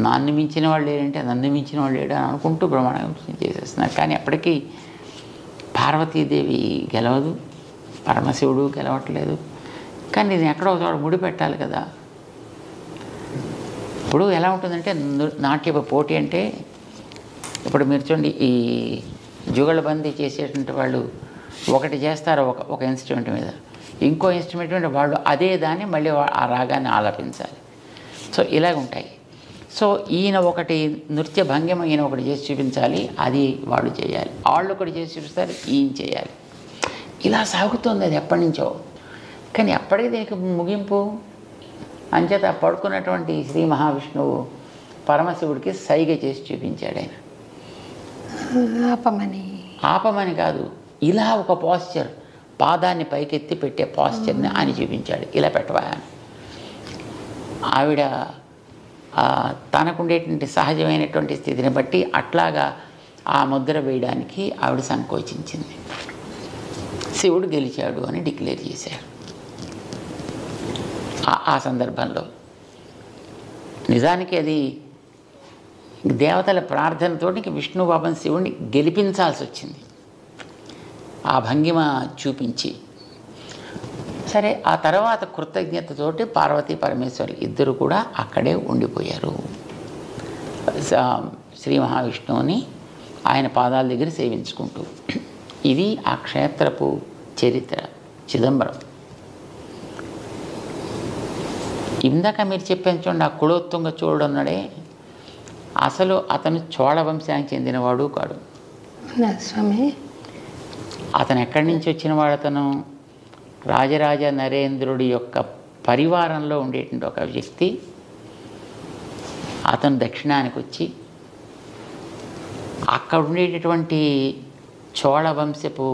నన్ను మించిన వాళ్ళు లేరంటే నన్ను మించిన వాళ్ళు లేడు అని అనుకుంటూ బ్రహ్మాండం చేసేస్తున్నారు. కానీ అప్పటికీ పార్వతీదేవి గెలవదు, పరమశివుడు గెలవట్లేదు. కానీ ఇది ఎక్కడో చోట ముడి పెట్టాలి కదా. ఇప్పుడు ఎలా ఉంటుందంటే నాట్య పోటీ అంటే, ఇప్పుడు మీరు చూడండి, ఈ జుగళబందీ చేసేటువంటి వాళ్ళు ఒకటి చేస్తారు ఒక ఇన్స్ట్రుమెంట్ మీద, ఇంకో ఇన్స్ట్రుమెంట్ మీద వాళ్ళు అదే దాన్ని మళ్ళీ ఆ రాగాన్ని ఆలపించాలి. సో ఇలాగ ఉంటాయి. సో ఈయన ఒకటి నృత్య భంగిమ ఈయన ఒకటి చేసి చూపించాలి, అది వాళ్ళు చేయాలి, వాళ్ళు ఒకటి చేసి చూపిస్తారు, ఈయన చేయాలి. ఇలా సాగుతుంది అది ఎప్పటి నుంచో. కానీ ఎప్పటికీ దీనికి ముగింపు అంచేత పడుకున్నటువంటి శ్రీ మహావిష్ణువు పరమశివుడికి సైగ చేసి చూపించాడు. ఆయన ఆపమని కాదు, ఇలా ఒక పాస్చర్, పాదాన్ని పైకెత్తి పెట్టే పాస్చర్ని ఆయన చూపించాడు. ఇలా పెట్టవా. ఆవిడ తనకుండేటువంటి సహజమైనటువంటి స్థితిని బట్టి అట్లాగా ఆ ముద్ర వేయడానికి ఆవిడ సంకోచించింది. శివుడు గెలిచాడు అని డిక్లేర్ చేశాడు. ఆ సందర్భంలో నిజానికి అది దేవతల ప్రార్థనతోటి విష్ణు పాపం శివుడిని గెలిపించాల్సి వచ్చింది ఆ భంగిమ చూపించి. సరే, ఆ తర్వాత కృతజ్ఞతతోటి పార్వతీ పరమేశ్వరులు ఇద్దరు కూడా అక్కడే ఉండిపోయారు. శ్రీ మహావిష్ణువుని ఆయన పాదాల దగ్గర సేవించుకుంటూ. ఇది ఆ క్షేత్రపు చరిత్ర. చిదంబరం ఇందాక మీరు చెప్పాను చూడండి, ఆ కులోత్తుంగ చోళుడు ఉన్నాడే, అసలు అతను చోళ వంశానికి చెందినవాడు కాడు. అతను ఎక్కడి నుంచి వచ్చినవాడు? అతను రాజరాజ నరేంద్రుడి యొక్క పరివారంలో ఉండేటువంటి ఒక వ్యక్తి. అతను దక్షిణానికి వచ్చి అక్కడ ఉండేటటువంటి చోళ వంశపు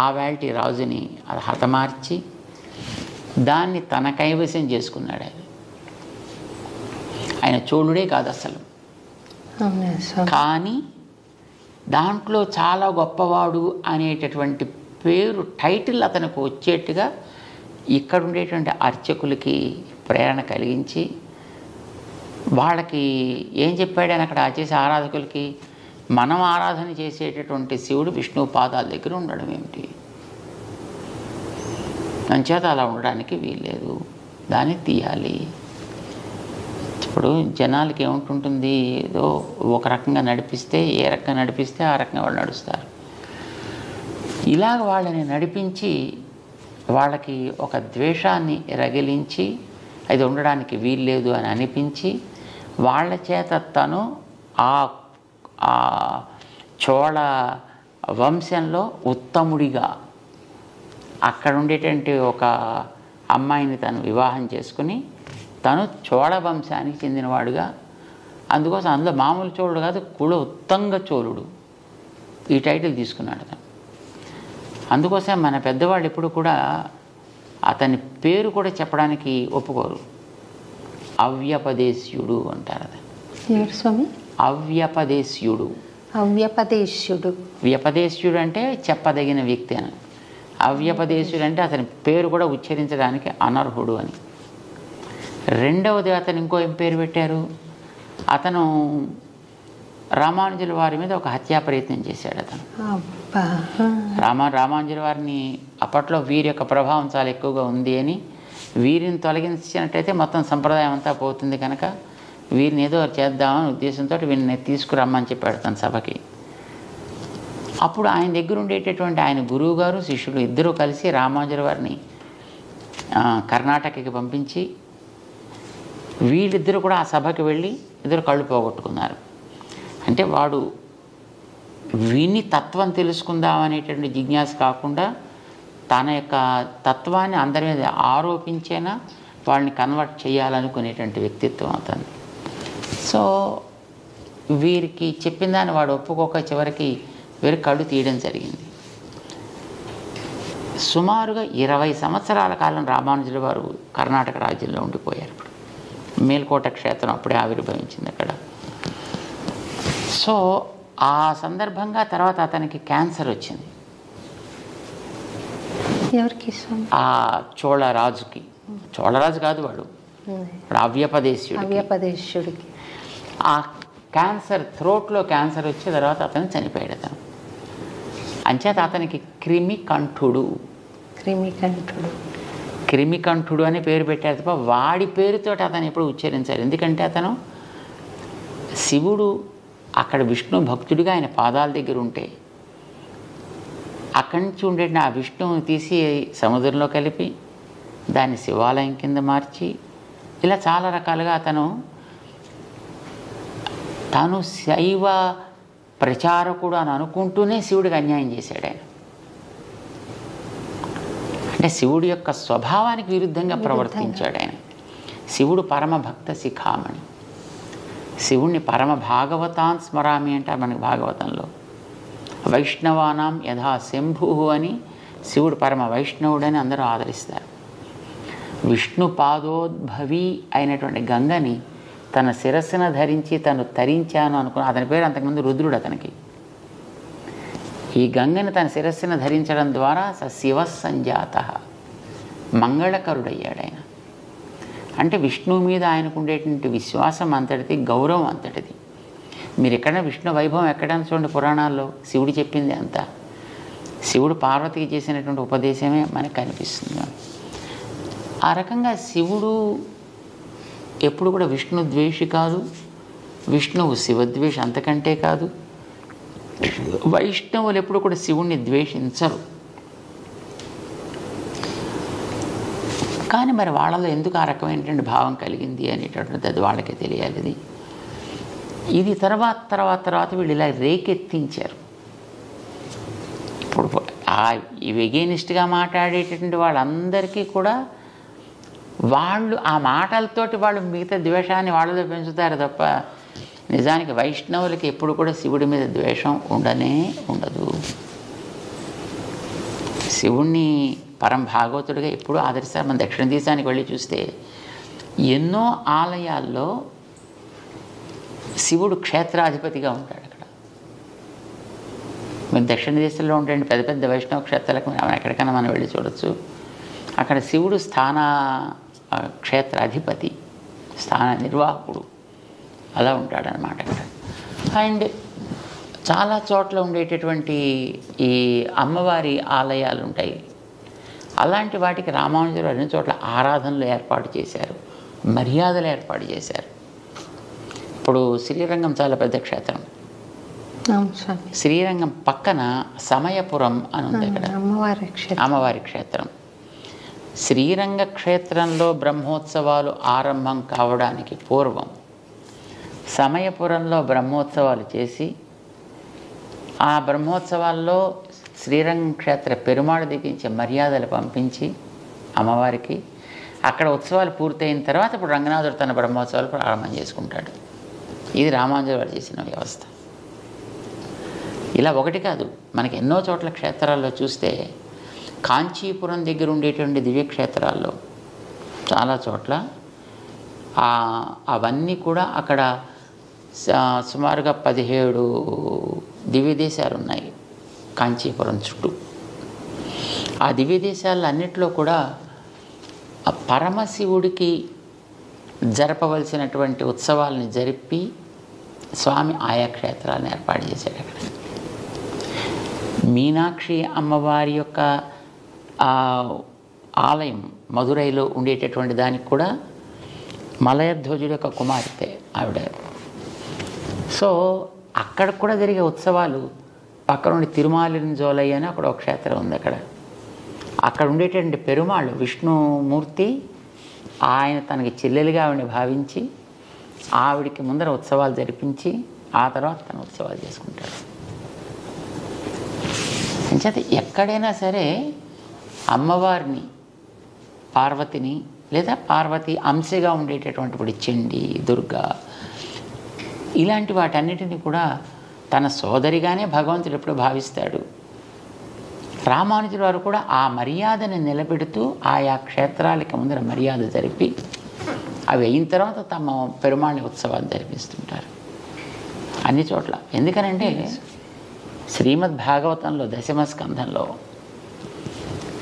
ఆవేల్టి రాజుని అది హతమార్చి దాన్ని తన కైవసం చేసుకున్నాడు. ఆయన చోళుడే కాదు అసలు, కానీ దాంట్లో చాలా గొప్పవాడు అనేటటువంటి పేరు, టైటిల్ అతనికి వచ్చేట్టుగా ఇక్కడ ఉండేటువంటి అర్చకులకి ప్రేరణ కలిగించి వాళ్ళకి ఏం చెప్పాడని అక్కడ చేసే ఆరాధకులకి, మనం ఆరాధన చేసేటటువంటి శివుడు విష్ణువు పాదాల దగ్గర ఉండడం ఏమిటి, అంచేత అలా ఉండడానికి వీల్లేదు, దాన్ని తీయాలి. ఇప్పుడు జనాలకి ఏముంటుంటుంది, ఏదో ఒక రకంగా నడిపిస్తే, ఏ రకంగా నడిపిస్తే ఆ రకంగా వాళ్ళు నడుస్తారు. ఇలాగ వాళ్ళని నడిపించి వాళ్ళకి ఒక ద్వేషాన్ని రగిలించి అది ఉండడానికి వీల్లేదు అని అనిపించి వాళ్ళ చేత తను ఆ చోళ వంశంలో ఉత్తముడిగా అక్కడ ఉండేటువంటి ఒక అమ్మాయిని తను వివాహం చేసుకుని తను చోళ వంశానికి చెందినవాడుగా, అందుకోసం అందులో మామూలు చోళుడు కాదు, కుల ఉత్తంగ చోళుడు ఈ టైటిల్ తీసుకున్నాడు అతను. అందుకోసం మన పెద్దవాళ్ళు ఎప్పుడు కూడా అతని పేరు కూడా చెప్పడానికి ఒప్పుకోరు. అవ్యపదేశ్యుడు అంటారు అతను. అవ్యపదేశ్యుడు. వ్యపదేశ్యుడు అంటే చెప్పదగిన వ్యక్తి అని. అవ్యపదేశ్యుడు అంటే అతని పేరు కూడా ఉచ్చరించడానికి అనర్హుడు అని. రెండవది అతను ఇంకో ఏం పేరు పెట్టారు, అతను రామానుజుల వారి మీద ఒక హత్యా ప్రయత్నం చేశాడు అతను. రామానుజుల వారిని అప్పట్లో వీరి యొక్క ప్రభావం చాలా ఎక్కువగా ఉంది అని, వీరిని తొలగించినట్టయితే మొత్తం సంప్రదాయం అంతా పోతుంది కనుక వీరిని ఏదో చేద్దామని ఉద్దేశంతో వీరిని తీసుకురమ్మని చెప్పాడు తన సభకి. అప్పుడు ఆయన దగ్గర ఉండేటటువంటి ఆయన గురువు గారు శిష్యులు ఇద్దరూ కలిసి రామానుజుల వారిని కర్ణాటకకి పంపించి వీళ్ళిద్దరూ కూడా ఆ సభకి వెళ్ళి ఇద్దరు కళ్ళు పోగొట్టుకున్నారు. అంటే వాడు విని తత్వం తెలుసుకుందాం అనేటువంటి జిజ్ఞాస కాకుండా తన యొక్క తత్వాన్ని అందరి మీద ఆరోపించేనా వాళ్ళని కన్వర్ట్ చేయాలనుకునేటువంటి వ్యక్తిత్వం అతను. సో వీరికి చెప్పిన దాన్ని వాడు ఒప్పుకోక చివరికి వీరి కళ్ళు తీయడం జరిగింది. సుమారుగా 20 సంవత్సరాల కాలం రామానుజుల వారు కర్ణాటక రాజ్యంలో ఉండిపోయారు. ఇప్పుడు మేల్కోట క్షేత్రం అప్పుడే ఆవిర్భవించింది అక్కడ. సో ఆ సందర్భంగా తర్వాత అతనికి క్యాన్సర్ వచ్చింది. ఎవరికి స్వామి? ఆ చోళరాజుకి. చోళరాజు కాదు వాడు, అవ్యపదేశుడికి. ఆ క్యాన్సర్, థ్రోట్లో క్యాన్సర్ వచ్చే తర్వాత అతను చనిపోయాడు. అతను అంచేత అతనికి క్రిమికంఠుడు అని పేరు పెట్టారు తప్ప వాడి పేరుతో అతను ఎప్పుడు ఉచ్చరించారు. ఎందుకంటే అతను శివుడు అక్కడ విష్ణు భక్తుడిగా ఆయన పాదాల దగ్గర ఉంటే అక్కడి నుంచి ఉండే ఆ విష్ణువుని తీసి సముద్రంలో కలిపి దాన్ని శివాలయం కింద మార్చి ఇలా చాలా రకాలుగా తాను శైవ ప్రచారకుడు అని అనుకుంటూనే శివుడికి అన్యాయం చేశాడు ఆయన. అంటే శివుడి యొక్క స్వభావానికి విరుద్ధంగా ప్రవర్తించాడు ఆయన. శివుడు పరమ భక్త శిఖామణి. శివుణ్ణి పరమ భాగవతాన్ స్మరామి అంటారు మనకి భాగవతంలో. వైష్ణవానాం యథా శంభు అని శివుడు పరమ వైష్ణవుడని అందరూ ఆదరిస్తారు. విష్ణు పాదోద్భవి అయినటువంటి గంగని తన శిరస్సును ధరించి తను తరించాను అనుకున్న అతని పేరు అంతకుముందు రుద్రుడు. అతనికి ఈ గంగని తన శిరస్సును ధరించడం ద్వారా శివ సంజాత మంగళకరుడయ్యాడు ఆయన. అంటే విష్ణువు మీద ఆయనకు ఉండేటువంటి విశ్వాసం అంతటిది, గౌరవం అంతటిది. మీరు ఎక్కడైనా విష్ణు వైభవం ఎక్కడైనా చూడండి పురాణాల్లో, శివుడు చెప్పింది అంతా. శివుడు పార్వతికి చేసినటువంటి ఉపదేశమే మనకు కనిపిస్తుంది. ఆ రకంగా శివుడు ఎప్పుడు కూడా విష్ణు ద్వేషి కాదు, విష్ణువు శివద్వేషి అంతకంటే కాదు. వైష్ణవులు ఎప్పుడు కూడా శివుణ్ణి ద్వేషించరు. కానీ మరి వాళ్ళలో ఎందుకు ఆ రకమైనటువంటి భావం కలిగింది అనేటటువంటిది అది వాళ్ళకే తెలియాలి. ఇది తర్వాత వీళ్ళు ఇలా రేకెత్తించారు. ఇప్పుడు ఎగెనిస్ట్గా మాట్లాడేటటువంటి వాళ్ళందరికీ కూడా వాళ్ళు ఆ మాటలతోటి వాళ్ళు మిగతా ద్వేషాన్ని వాళ్ళలో పెంచుతారు తప్ప నిజానికి వైష్ణవులకి ఎప్పుడు కూడా శివుడి మీద ద్వేషం ఉండదు. శివుణ్ణి పరం భాగవతుడిగా ఎప్పుడూ ఆదరిస్తారు. మన దక్షిణ దేశానికి వెళ్ళి చూస్తే ఎన్నో ఆలయాల్లో శివుడు క్షేత్రాధిపతిగా ఉంటాడు. అక్కడ మీరు దక్షిణ దేశంలో ఉండే పెద్ద పెద్ద వైష్ణవ క్షేత్రాలకు ఎక్కడికైనా మనం వెళ్ళి చూడొచ్చు. అక్కడ శివుడు క్షేత్రాధిపతి, స్థాన నిర్వాహకుడు అలా ఉంటాడనమాట అక్కడ. అండ్ చాలా చోట్ల ఉండేటటువంటి ఈ అమ్మవారి ఆలయాలు ఉంటాయి. అలాంటి వాటికి రామానుజులు అన్ని చోట్ల ఆరాధనలు ఏర్పాటు చేశారు, మర్యాదలు ఏర్పాటు చేశారు. ఇప్పుడు శ్రీరంగం చాలా పెద్ద క్షేత్రం. శ్రీరంగం పక్కన సమయపురం అని ఉంది అక్కడ అమ్మవారి క్షేత్రం. శ్రీరంగ క్షేత్రంలో బ్రహ్మోత్సవాలు ఆరంభం కావడానికి పూర్వం సమయపురంలో బ్రహ్మోత్సవాలు చేసి ఆ బ్రహ్మోత్సవాల్లో శ్రీరంగ క్షేత్ర పెరుమాళ్ దిగించే మర్యాదలు పంపించి అమ్మవారికి అక్కడ ఉత్సవాలు పూర్తయిన తర్వాత ఇప్పుడు రంగనాథుడు తన బ్రహ్మోత్సవాలు ప్రారంభం చేసుకుంటాడు. ఇది రామానుజుల వారు చేసిన వ్యవస్థ. ఇలా ఒకటి కాదు, మనకి ఎన్నో చోట్ల క్షేత్రాల్లో చూస్తే కాంచీపురం దగ్గర ఉండేటువంటి దివ్యక్షేత్రాల్లో చాలా చోట్ల అవన్నీ కూడా అక్కడ సుమారుగా 17 దివ్యదేశాలు ఉన్నాయి కాంచీపురం చుట్టూ. ఆ దివ్యదేశాల్లో అన్నిట్లో కూడా పరమశివుడికి జరపవలసినటువంటి ఉత్సవాలని జరిపి స్వామి ఆయా క్షేత్రాలను ఏర్పాటు చేశాడు. అక్కడ మీనాక్షి అమ్మవారి యొక్క ఆలయం మధురైలో ఉండేటటువంటి దానికి కూడా మలయధ్వజుడి యొక్క కుమార్తె ఆవిడ. సో అక్కడ కూడా జరిగే ఉత్సవాలు పక్కన ఉండి తిరుమాలిని జోలయ్య అని అక్కడ ఒక క్షేత్రం ఉంది. అక్కడ ఉండేటువంటి పెరుమాళ్ళు విష్ణుమూర్తి ఆయన తనకి చెల్లెలిగా ఆవిడని భావించి ఆవిడికి ముందర ఉత్సవాలు జరిపించి ఆ తర్వాత తన ఉత్సవాలు చేసుకుంటాడు. అంచేత ఎక్కడైనా సరే అమ్మవారిని, పార్వతిని లేదా పార్వతి అంశగా ఉండేటటువంటి ఇప్పుడు చండి, దుర్గా ఇలాంటి వాటన్నిటిని కూడా తన సోదరిగానే భగవంతుడు ఎప్పుడు భావిస్తాడు. రామానుజుల వారు కూడా ఆ మర్యాదను నిలబెడుతూ ఆయా క్షేత్రాలకి ముందర మర్యాద జరిపి అవి అయిన తర్వాత తమ పెరుమాళి ఉత్సవాలు జరిపిస్తుంటారు అన్ని చోట్ల. ఎందుకనంటే శ్రీమద్ భాగవతంలో 10వ స్కంధంలో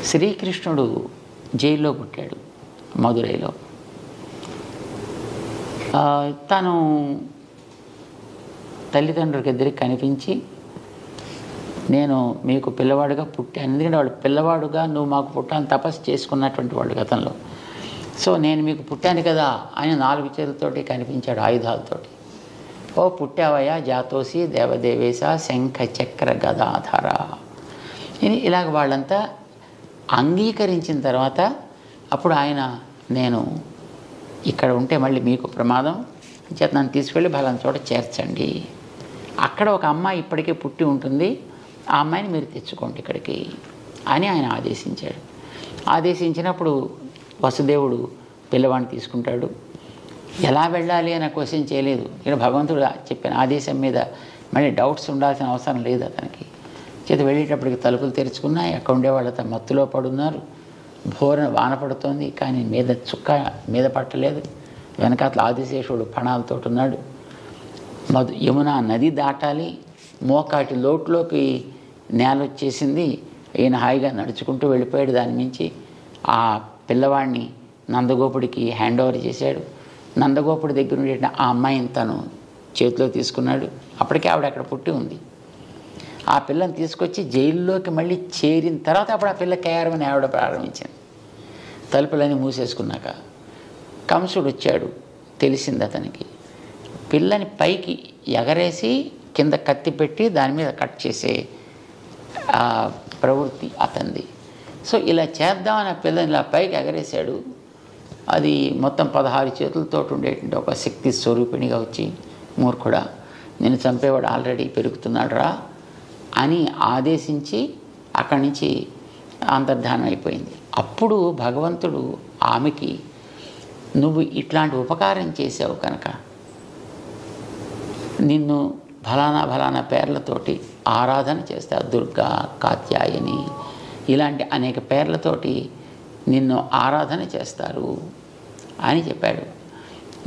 శ్రీకృష్ణుడు జైల్లో పుట్టాడు, మధురైలో. తను తల్లిదండ్రులకి ఇద్దరికి కనిపించి, నేను మీకు పిల్లవాడుగా పుట్టాను, ఎందుకంటే వాళ్ళు పిల్లవాడుగా నువ్వు మాకు పుట్టాలని తపస్సు చేసుకున్నటువంటి వాళ్ళు గతంలో. సో నేను మీకు పుట్టాను కదా ఆయన 4 చేతులతోటి కనిపించాడు, ఆయుధాలతోటి. ఓ పుట్టావయ్యా జాతోసి దేవదేవేశ శంఖ చక్ర గదాధర. ఇలాగ వాళ్ళంతా అంగీకరించిన తర్వాత అప్పుడు ఆయన, నేను ఇక్కడ ఉంటే మళ్ళీ మీకు ప్రమాదం చేత నన్ను తీసుకెళ్ళి బలం చోట చేర్చండి, అక్కడ ఒక అమ్మాయి ఇప్పటికే పుట్టి ఉంటుంది, ఆ అమ్మాయిని మీరు తెచ్చుకోండి ఇక్కడికి అని ఆయన ఆదేశించాడు. ఆదేశించినప్పుడు వసుదేవుడు పిల్లవాడిని తీసుకుంటాడు. ఎలా వెళ్ళాలి అని క్వశ్చన్ చేయలేదు, ఇక్కడ భగవంతుడు చెప్పిన ఆదేశం మీద మళ్ళీ డౌట్స్ ఉండాల్సిన అవసరం లేదు అతనికి. చేత వెళ్ళేటప్పటికి తలుపులు తెరుచుకున్నాయి, అక్కడ ఉండేవాళ్ళతో మత్తులో పడున్నారు. భోరన వాన పడుతోంది, కానీ మీద చుక్క మీద పట్టలేదు. వెనకాతల ఆదిశేషుడు పణాలతో ఉన్నాడు. యమునా నది దాటాలి, మోకాటి లోటులోకి నేల వచ్చేసింది. ఈయన హాయిగా నడుచుకుంటూ వెళ్ళిపోయాడు. దాని మించి ఆ పిల్లవాడిని నందగోపుడికి హ్యాండ్ ఓవర్ చేశాడు. నందగోపుడి దగ్గర ఉండే ఆ అమ్మాయిని తను చేతిలో తీసుకున్నాడు. అప్పటికే ఆవిడ అక్కడ పుట్టి ఉంది. ఆ పిల్లని తీసుకొచ్చి జైల్లోకి మళ్ళీ చేరిన తర్వాత అప్పుడు ఆ పిల్ల కేఆర్మని ఆవిడ ప్రారంభించింది. తలుపులన్నీ మూసేసుకున్నాక కంసుడు వచ్చాడు, తెలిసింది అతనికి. పిల్లని పైకి ఎగరేసి కింద కత్తి పెట్టి దాని మీద కట్ చేసే ప్రవృత్తి అతనిది. సో ఇలా చేద్దామని ఆ పిల్లని ఇలా పైకి ఎగరేశాడు. అది మొత్తం 16 చేతులతో ఉండేటువంటి ఒక శక్తి స్వరూపిణిగా వచ్చి, మూర్ఖుడా నిన్ను చంపేవాడు ఆల్రెడీ పెరుగుతున్నాడు రా అని ఆదేశించి అక్కడి నుంచి అంతర్ధానం అయిపోయింది. అప్పుడు భగవంతుడు ఆమెకి, నువ్వు ఇట్లాంటి ఉపకారం చేసావు కనుక నిన్ను ఫలానా పేర్లతోటి ఆరాధన చేస్తారు, దుర్గా, కాత్యాయని ఇలాంటి అనేక పేర్లతోటి నిన్ను ఆరాధన చేస్తారు అని చెప్పాడు.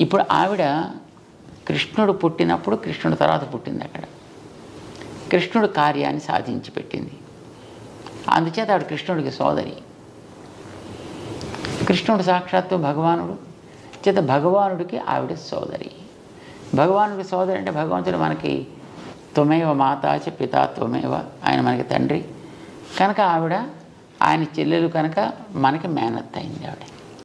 ఇప్పుడు ఆవిడ కృష్ణుడు పుట్టినప్పుడు కృష్ణుడు తర్వాత పుట్టింది. అక్కడ కృష్ణుడు కార్యాన్ని సాధించి పెట్టింది. అందుచేత ఆవిడ కృష్ణుడికి సోదరి. కృష్ణుడు సాక్షాత్తు భగవానుడు చేత భగవానుడికి ఆవిడ సోదరి. భగవానుడికి సోదరి అంటే భగవంతుడు మనకి త్వమేవ మాతాచ పితా త్వమేవ, ఆయన మనకి తండ్రి కనుక ఆవిడ ఆయన చెల్లెలు కనుక మనకి మేనత్త అయింది ఆవిడ.